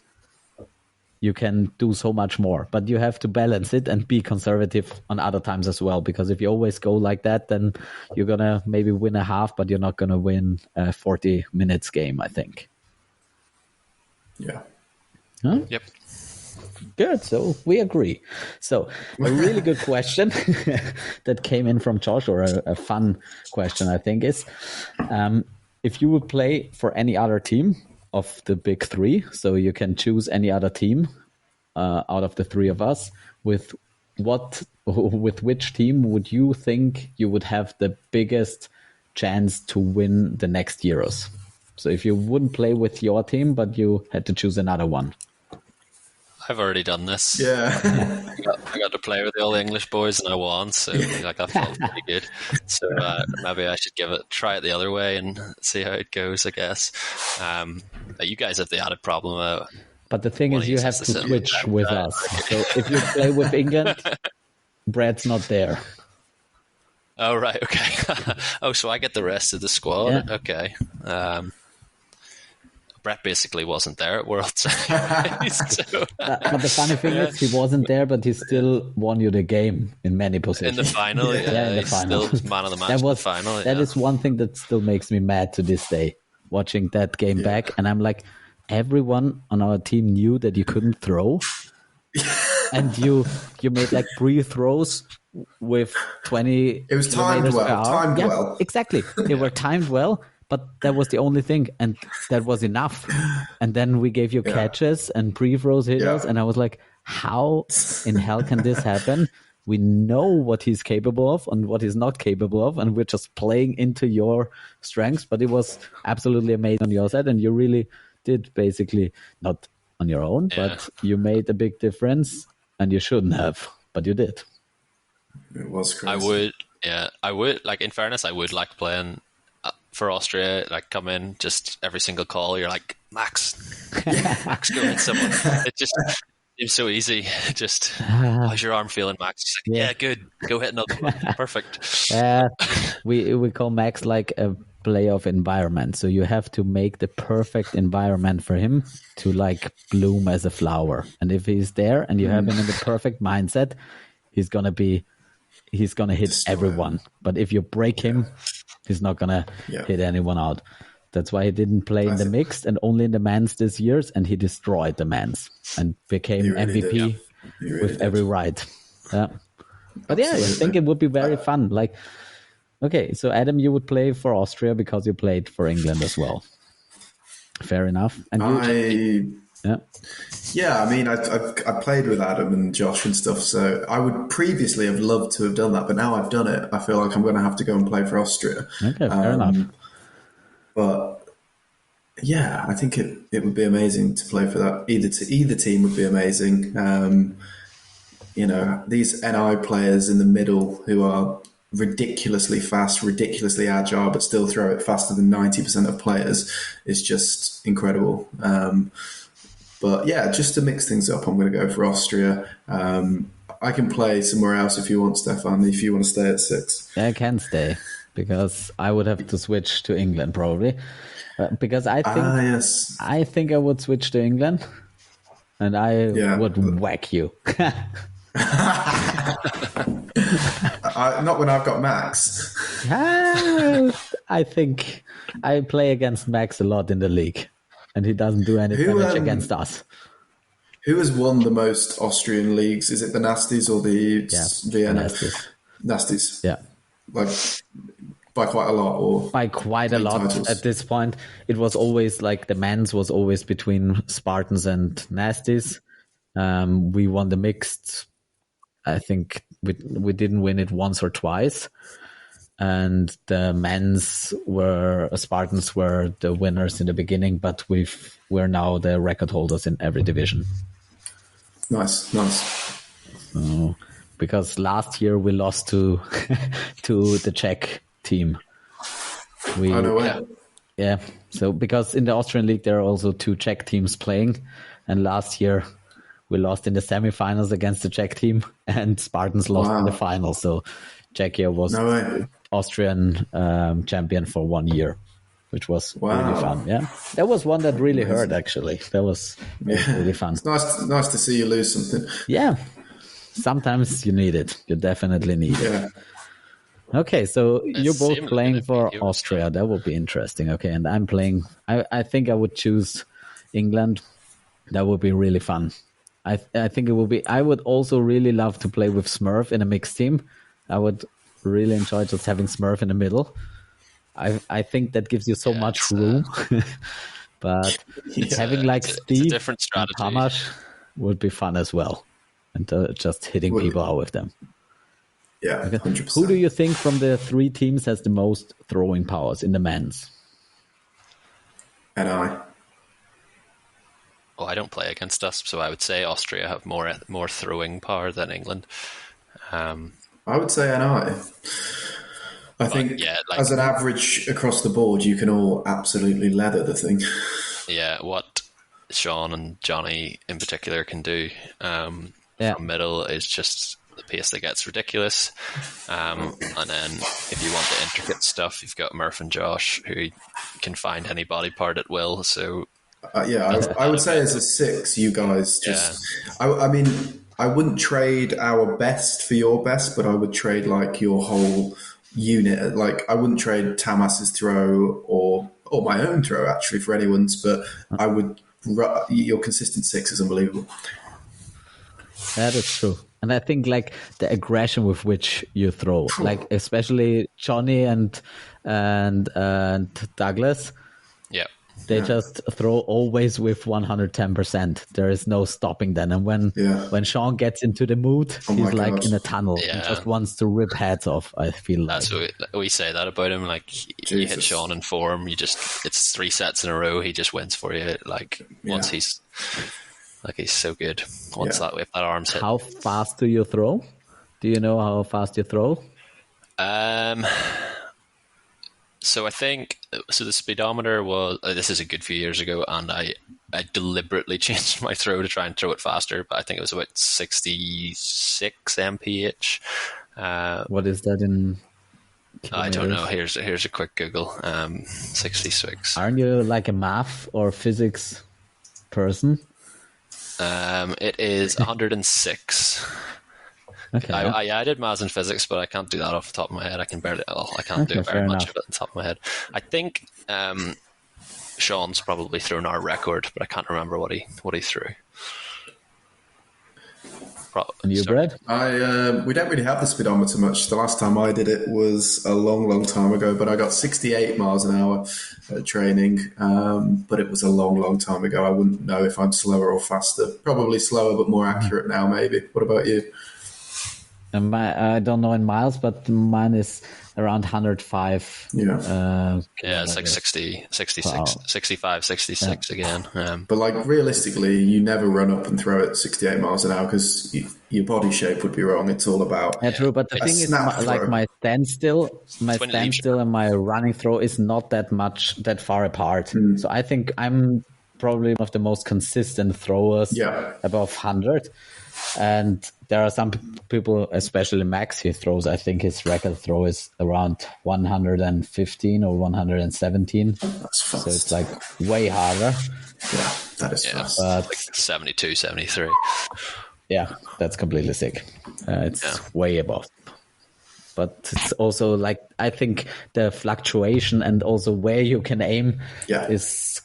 you can do so much more. But you have to balance it and be conservative on other times as well. Because if you always go like that, then you're going to maybe win a half, but you're not going to win a 40 minutes game, I think. Yeah. Huh? Yep. Good. So we agree. So a really good question that came in from Josh, or a fun question, I think, is if you would play for any other team of the big 3, so you can choose any other team out of the 3 of us, with which team would you think you would have the biggest chance to win the next Euros? So if you wouldn't play with your team, but you had to choose another one. I've already done this. Yeah. I got to play with all the English boys and I won, so like that felt pretty good. So maybe I should try it the other way and see how it goes, I guess. You guys have the added problem. But the thing is, you have to switch with us. So if you play with England, Brad's not there. Oh, right, okay. So I get the rest of the squad. Yeah. Okay. Brett basically wasn't there at Worlds. So, but the funny thing is, he wasn't there, but he still won you the game in many positions. In the final, yeah, in the final. Still man of the match in the final. That is one thing that still makes me mad to this day, watching that game back. And I'm like, everyone on our team knew that you couldn't throw. And you made like 3 throws with 20. It was timed well. Exactly. They were timed well. But that was the only thing, and that was enough. And then we gave you catches and pre-throws hitters, and I was like, how in hell can this happen? We know what he's capable of and what he's not capable of, and we're just playing into your strengths. But it was absolutely amazing on your side, and you really did, basically, not on your own, but you made a big difference, and you shouldn't have, but you did. It was crazy. I would, like, in fairness, I would like playing for Austria, like, come in, just every single call, you're like, Max, go hit someone. It just seems so easy. Just, how's your arm feeling, Max? Like, yeah, good. Go hit another one. Perfect. We call Max like a playoff environment. So you have to make the perfect environment for him to like bloom as a flower. And if he's there and you have him in the perfect mindset, he's gonna hit Destroy everyone. But if you break him, he's not gonna hit anyone out. That's why he didn't play in the mixed and only in the men's this year, and he destroyed the men's and became MVP with every right. Yeah. But Absolutely. I think it would be very fun. Like, okay, so Adam, you would play for Austria because you played for England as well. Fair enough. And I mean, I played with Adam and Josh and stuff, so I would previously have loved to have done that, but now I've done it, I feel like I'm going to have to go and play for Austria. Okay, fair enough. But yeah, I think it would be amazing to play for that. Either team would be amazing. These NI players in the middle who are ridiculously fast, ridiculously agile, but still throw it faster than 90% of players is just incredible. But yeah, just to mix things up, I'm going to go for Austria. I can play somewhere else if you want, Stefan, if you want to stay at 6. I can stay because I would have to switch to England probably. Because I think I would switch to England and I would whack you. Not when I've got Max. I think I play against Max a lot in the league, and he doesn't do any damage against us. Who has won the most Austrian leagues? Is it the Nasties or the Vienna? Nasties. Yeah. Like by quite a lot, or by quite a lot titles. At this point. It was always like the men's was always between Spartans and Nasties. We won the mixed. I think we didn't win it once or twice, and the men's Spartans were the winners in the beginning, but we're now the record holders in every division. Nice. So, because last year we lost to the Czech team. Yeah. So because in the Austrian league there are also 2 Czech teams playing, and last year we lost in the semifinals against the Czech team, and Spartans lost in the final. So Czechia was Austrian champion for 1 year, which was really fun. Yeah, that was one that really hurt. Actually, that was really fun. It's nice to see you lose something. Yeah, sometimes you need it. You definitely need it. Okay, so you're both playing for Austria. That would be interesting. Okay, and I'm playing. I think I would choose England. That would be really fun. I think it will be. I would also really love to play with Smurf in a mixed team. I would really enjoy just having Smurf in the middle. I think that gives you so much room. But having like Steve and Hamash would be fun as well. And just hitting people out with them. Yeah, 100%. Who do you think from the 3 teams has the most throwing powers in the men's? And I don't play against us, so I would say Austria have more throwing power than England. I would say I think as an average across the board, you can all absolutely leather the thing. Yeah, what Sean and Johnny in particular can do from middle is just the pace that gets ridiculous. And then if you want the intricate stuff, you've got Murph and Josh who can find any body part at will. So I would say as a 6, you guys just. I mean, I wouldn't trade our best for your best, but I would trade like your whole unit. Like I wouldn't trade Tamas's throw or my own throw actually for anyone's, but I would. Your consistent 6 is unbelievable. That is true. And I think like the aggression with which you throw, like especially Johnny and Douglas. Yeah. They just throw always with 110%. There is no stopping them. And when Sean gets into the mood, he's like in a tunnel. He just wants to rip heads off, I feel like. That's what we say that about him. Like, you hit Sean in form, it's 3 sets in a row, he just wins for you. Like, once he's so good. If that arm's hit. How fast do you throw? Do you know how fast you throw? So I think the speedometer was. This is a good few years ago, and I deliberately changed my throw to try and throw it faster. But I think it was about 66 mph. What is that in I don't know. Here's a quick Google. 66. Aren't you like a math or physics person? It is 106. Okay. I did maths and physics, but I can't do that off the top of my head. I can't do very much of it off the top of my head. I think Sean's probably thrown our record, but I can't remember what he threw. And you, Brad? We don't really have the speedometer much. The last time I did it was a long, long time ago, but I got 68 miles an hour at training. But it was a long, long time ago. I wouldn't know if I'm slower or faster. Probably slower, but more accurate now, maybe. What about you? And I don't know in miles, but mine is around 105. Yeah. It's like 60, 66, 65, 66 again. But like realistically, you never run up and throw it 68 miles an hour because your body shape would be wrong. It's all about true. But the thing is, like my standstill and my running throw is not that far apart. So I think I'm probably one of the most consistent throwers above 100. And there are some people, especially Max, he throws, I think his record throw is around 115 or 117. That's fast. So it's like way harder. Yeah, that is fast. But like 72, 73. Yeah, that's completely sick. It's way above. But it's also like, I think the fluctuation and also where you can aim is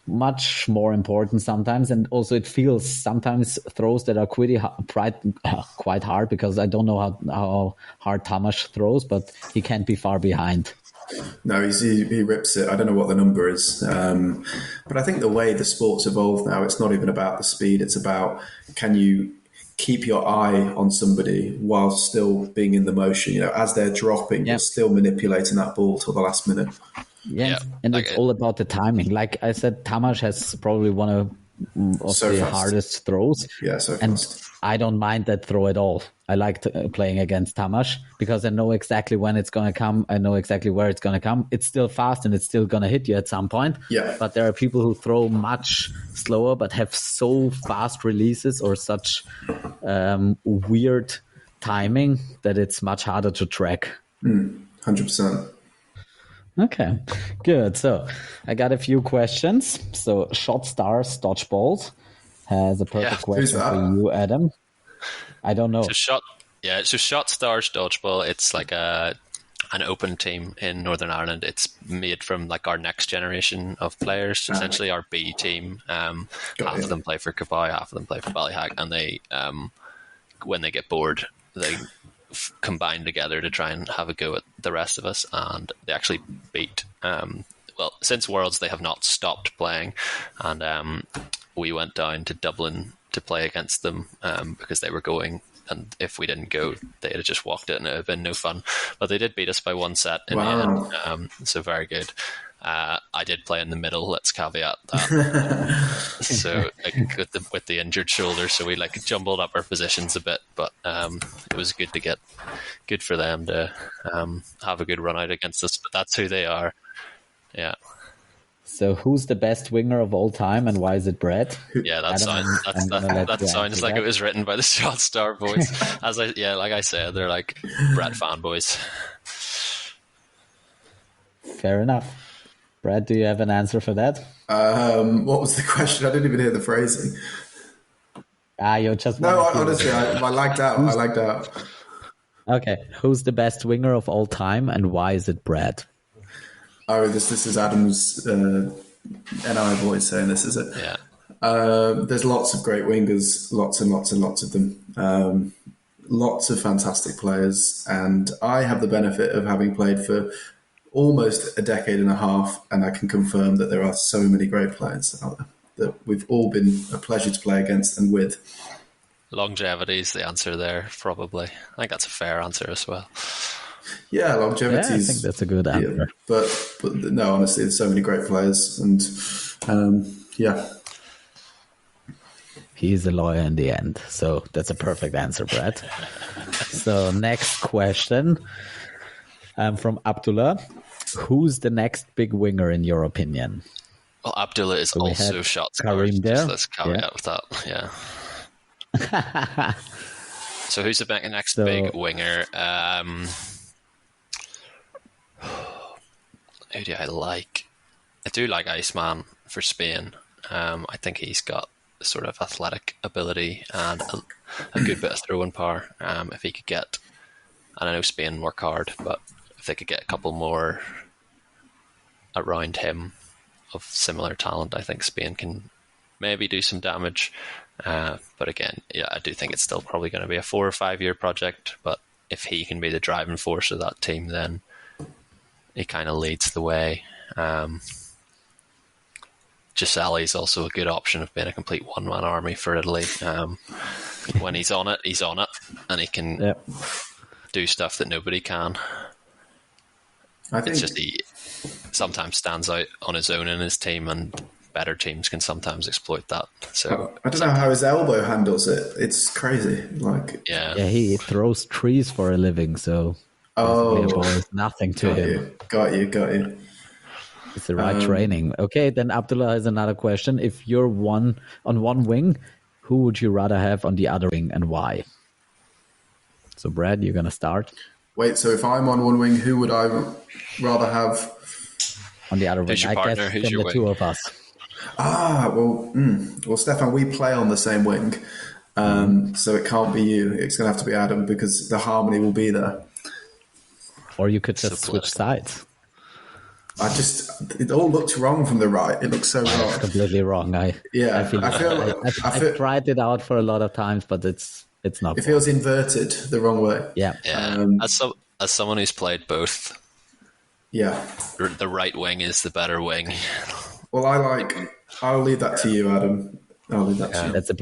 much more important sometimes, and also it feels sometimes throws that are quite hard, because I don't know how hard Tamas throws, but he can't be far behind. No, he rips it. I don't know what the number is, but I think the way the sport's evolved now, it's not even about the speed. It's about, can you keep your eye on somebody while still being in the motion? You know, as they're dropping, you're still manipulating that ball till the last minute. Yeah, and it's all about the timing. Like I said, Tamas has probably one of the hardest throws. Yeah, so and fast. I don't mind that throw at all. I like playing against Tamas because I know exactly when it's going to come. I know exactly where it's going to come. It's still fast and it's still going to hit you at some point. Yeah. But there are people who throw much slower but have so fast releases or such weird timing that it's much harder to track. 100%. Okay, good. So I got a few questions. So Shot Stars Dodgeball has a perfect question for you, Adam. I don't know. So Shot Stars Dodgeball, it's like an open team in Northern Ireland. It's made from like our next generation of players, essentially our B team. Half of them play for Cabot, half of them play for Ballyhack, and they, when they get bored, they combine together to try and have a go at the rest of us, and they actually beat since Worlds they have not stopped playing, and we went down to Dublin to play against them because they were going, and if we didn't go they'd have just walked it and it would have been no fun, but they did beat us by one set in the end, so very good. I did play in the middle, let's caveat that. So like, with the injured shoulder, so we like jumbled up our positions a bit, but it was good for them to have a good run out against us, but that's who they are. Yeah. So who's the best winger of all time and why is it Brett? Yeah, that sounds like it was written by the Shot Star boys. Like I said, they're like Brett fanboys. Fair enough. Brad, do you have an answer for that? What was the question? I didn't even hear the phrasing. You're just... No, honestly, I lagged out. Okay, who's the best winger of all time and why is it Brad? Oh, this is Adam's NI voice saying this, is it? Yeah. There's lots of great wingers, lots and lots and lots of them. Lots of fantastic players, and I have the benefit of having played for almost a decade and a half, and I can confirm that there are so many great players out there that we've all been a pleasure to play against and with. Longevity is the answer there, probably. I think that's a fair answer as well. Yeah, longevity. Yeah, I think that's a good answer. Yeah, but no, honestly, there's so many great players, and He's a lawyer in the end, so that's a perfect answer, Brad. So next question from Abdullah. Who's the next big winger in your opinion? Well, Abdullah is also Shot Karim Stars. there. Let's caveat with that. Yeah. So who's the next big winger? Who do I like? I do like Iceman for Spain. I think he's got sort of athletic ability and a good bit of throwing power. If he could get, and I know Spain work hard, but if they could get a couple more around him of similar talent, I think Spain can maybe do some damage. But again, yeah, I do think it's still probably going to be a 4 or 5 year project. But if he can be the driving force of that team, then he kind of leads the way. Gisali's also a good option of being a complete one-man army for Italy. When he's on it, and he can do stuff that nobody can. I think it's just he sometimes stands out on his own in his team, and better teams can sometimes exploit that. So I don't know how his elbow handles it. It's crazy. Yeah, he throws trees for a living, so a ball is nothing to him. Got you. It's the right training. Okay, then Abdullah has another question. If you're on one wing, who would you rather have on the other wing and why? So Brad, you're going to start. Wait, so if I'm on one wing, who would I rather have on the other wing? I guess from the two of us. Well, Stefan, we play on the same wing, so it can't be you. It's going to have to be Adam because the harmony will be there. Or you could just switch sides. It all looked wrong from the right. It looks so wrong. It's completely wrong. I've tried it out for a lot of times, but it's not. It feels inverted the wrong way. Yeah. As someone who's played both, the right wing is the better wing. Well, I'll leave that to you, Adam. I'll leave that to you. That's a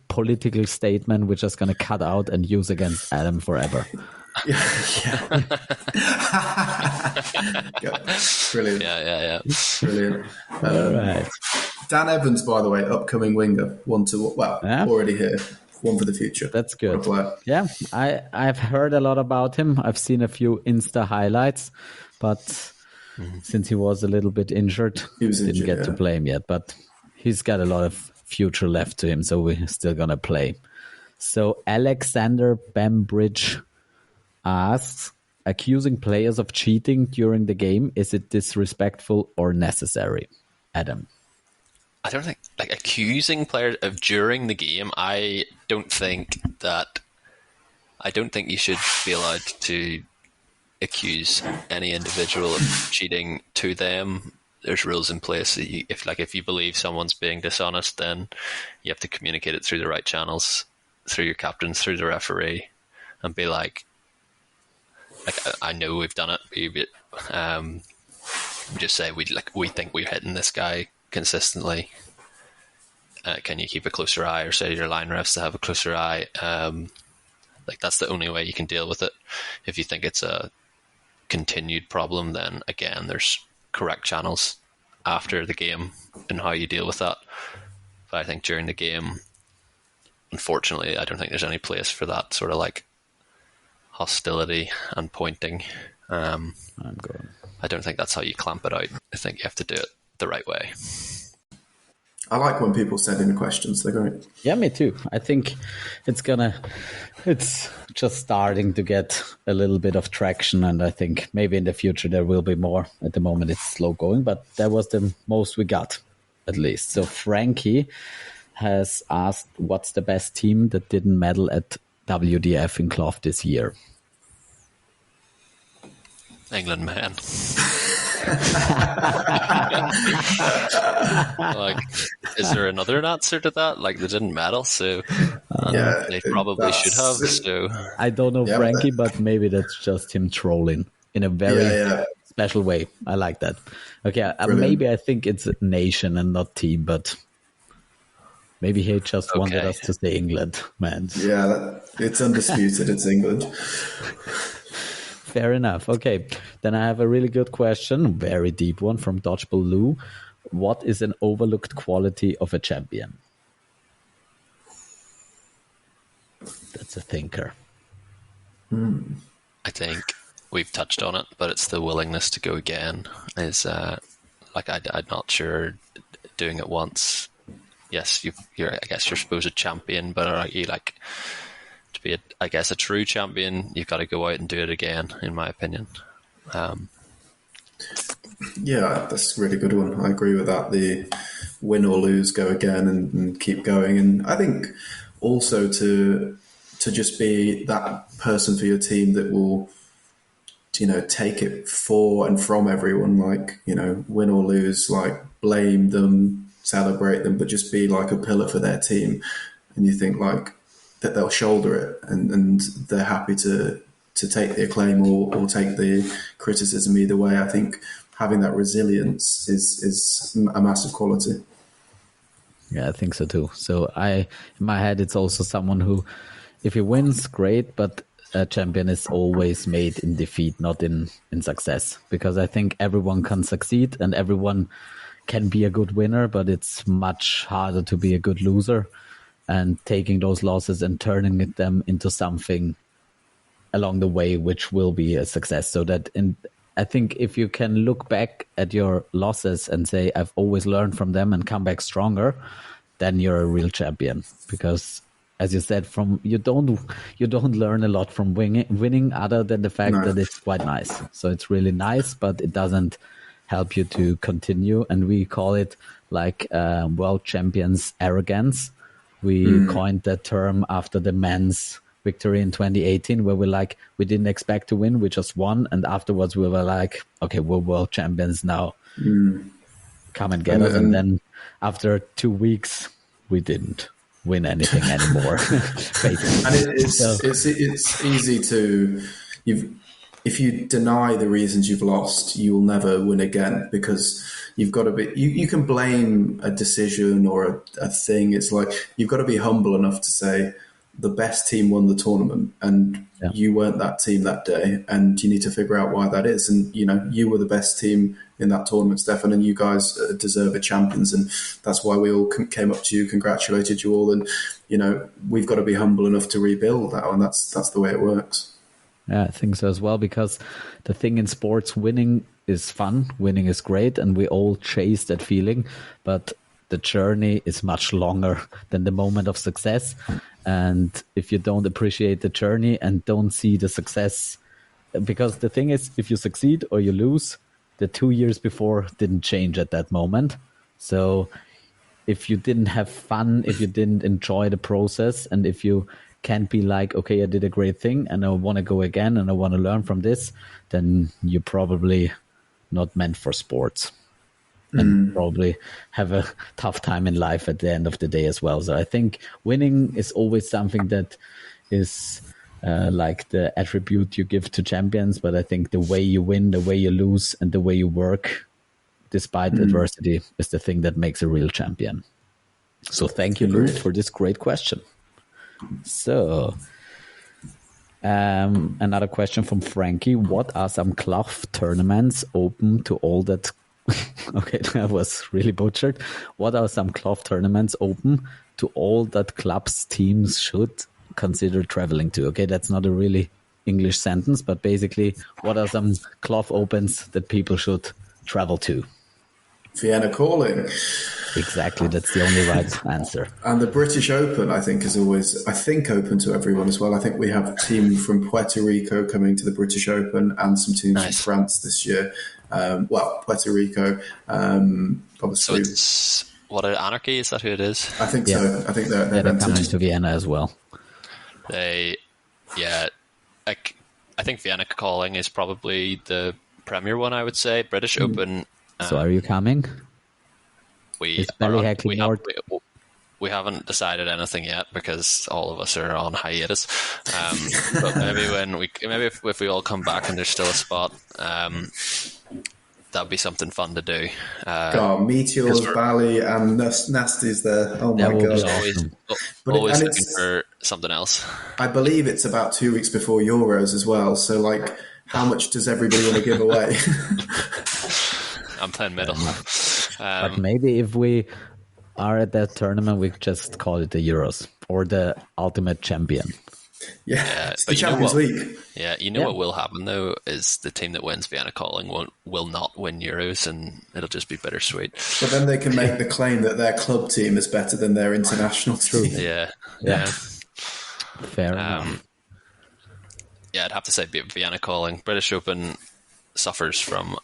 political statement we're just going to cut out and use against Adam forever. Yeah. Brilliant. Yeah. Brilliant. All right. Dan Evans, by the way, upcoming winger. Already here. One for the future. That's good. Yeah, I've heard a lot about him. I've seen a few Insta highlights, but since he was a little bit injured, didn't get to play him yet. But he's got a lot of future left to him, so we're still going to play. So Alexander Bambridge asks, accusing players of cheating during the game, is it disrespectful or necessary? Adam. I don't think, accusing players of during the game, I don't think you should be allowed to accuse any individual of cheating to them. There's rules in place. If you believe someone's being dishonest, then you have to communicate it through the right channels, through your captains, through the referee, and be like, I know we've done it. Just say we think we're hitting this guy consistently. Can you keep a closer eye, or say to your line refs to have a closer eye? That's the only way you can deal with it. If you think it's a continued problem, then again, there's correct channels after the game and how you deal with that. But I think during the game, unfortunately, I don't think there's any place for that sort of hostility and pointing. I don't think that's how you clamp it out. I think you have to do it the right way. I like when people send in questions. They're great. Yeah, me too. I think it's just starting to get a little bit of traction, and I think maybe in the future there will be more. At the moment it's slow going, but that was the most we got, at least. So Frankie has asked, what's the best team that didn't medal at WDF in Clough this year? England, man. Is there another answer to that? They didn't medal, so they probably should have. So I don't know, Frankie, but maybe that's just him trolling in a very special way. I like that. Okay, maybe I think it's a nation and not team, but maybe he just wanted us to say England, man. Yeah, it's undisputed. It's England. Fair enough. Okay, then I have a really good question, very deep one from Dodgeball Lou. What is an overlooked quality of a champion? That's a thinker. I think we've touched on it, but it's the willingness to go again. I'm not sure doing it once. Yes, you're I guess you're supposed to champion, but are you to be a true champion, you've got to go out and do it again, in my opinion. Yeah, that's a really good one. I agree with that. The win or lose, go again and keep going. And I think also to just be that person for your team that will, take it for and from everyone, like, win or lose, like blame them, celebrate them, but just be like a pillar for their team. And you think like that they'll shoulder it and they're happy to take the acclaim or take the criticism either way. I think having that resilience is a massive quality. Yeah, I think so too. So in my head, it's also someone who, if he wins, great, but a champion is always made in defeat, not in success. Because I think everyone can succeed and everyone can be a good winner, but it's much harder to be a good loser and taking those losses and turning them into something along the way, which will be a success. So that I think if you can look back at your losses and say, I've always learned from them and come back stronger, then you're a real champion. Because as you said, you don't learn a lot from winning other than the fact that it's quite nice. So it's really nice, but it doesn't help you to continue. And we call it like world champions arrogance. We coined that term after the men's victory in 2018, where we didn't expect to win, we just won, and afterwards we were like, okay, we're world champions now. Come and get us. And then after 2 weeks, we didn't win anything anymore. And it's easy to if you deny the reasons you've lost, you will never win again, because you've got to be. You can blame a decision or a thing. It's like you've got to be humble enough to say the best team won the tournament, and you weren't that team that day, and you need to figure out why that is. And you were the best team in that tournament, Stefan, and you guys deserve a champions, and that's why we all came up to you, congratulated you all, and we've got to be humble enough to rebuild that, and that's the way it works. Yeah, I think so as well, because the thing in sports, winning is fun, winning is great, and we all chase that feeling, but the journey is much longer than the moment of success. And if you don't appreciate the journey and don't see the success, because the thing is, if you succeed or you lose, the 2 years before didn't change at that moment. So if you didn't have fun, if you didn't enjoy the process, and if you can't be like, okay, I did a great thing and I want to go again and I want to learn from this, then you're probably not meant for sports. And probably have a tough time in life at the end of the day as well. So I think winning is always something that is like the attribute you give to champions. But I think the way you win, the way you lose, and the way you work despite adversity is the thing that makes a real champion. So thank you, Lou, for this great question. So another question from Frankie. What are some club tournaments open to all that? Okay, that was really butchered. What are some club tournaments open to all that clubs teams should consider traveling to? Okay, that's not a really English sentence, but basically, what are some club opens that people should travel to? Vienna Calling. Exactly, that's the only right answer. And the British Open, I think, is always, open to everyone as well. I think we have a team from Puerto Rico coming to the British Open and some teams from France this year. Puerto Rico, obviously. So it's Anarchy? Is that who it is? I think so. I think they're coming to Vienna as well. I think Vienna Calling is probably the premier one, I would say. British Open. So are you coming? We haven't decided anything yet because all of us are on hiatus. But maybe if we all come back and there's still a spot, that'd be something fun to do. Meteors, Bali, and Nasty's there. Oh my god! Always looking for something else. I believe it's about 2 weeks before Euros as well. So, like, how much does everybody want to give away? I'm playing middle. But maybe if we are at that tournament, we just call it the Euros or the Ultimate Champion. Yeah, it's the Champions League. Yeah, what will happen though is the team that wins Vienna Calling will not win Euros, and it'll just be bittersweet. But then they can make the claim that their club team is better than their international team. Yeah. Fair enough. Yeah, I'd have to say Vienna Calling. British Open suffers from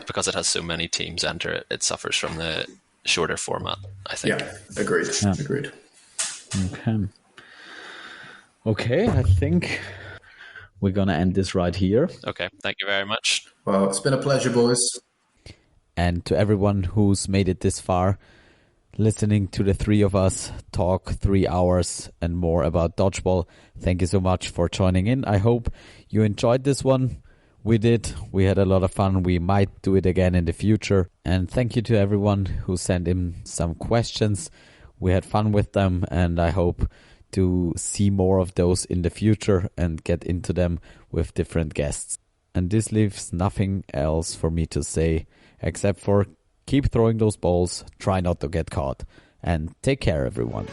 because it has so many teams enter it, it suffers from the shorter format, I think. Yeah, agreed. Yeah. Agreed. Okay, I think we're going to end this right here. Okay, thank you very much. Well, it's been a pleasure, boys. And to everyone who's made it this far, listening to the three of us talk 3 hours and more about dodgeball, thank you so much for joining in. I hope you enjoyed this one. We did. We had a lot of fun. We might do it again in the future. And thank you to everyone who sent in some questions. We had fun with them, and I hope to see more of those in the future and get into them with different guests. And this leaves nothing else for me to say except for keep throwing those balls, try not to get caught, and take care, everyone.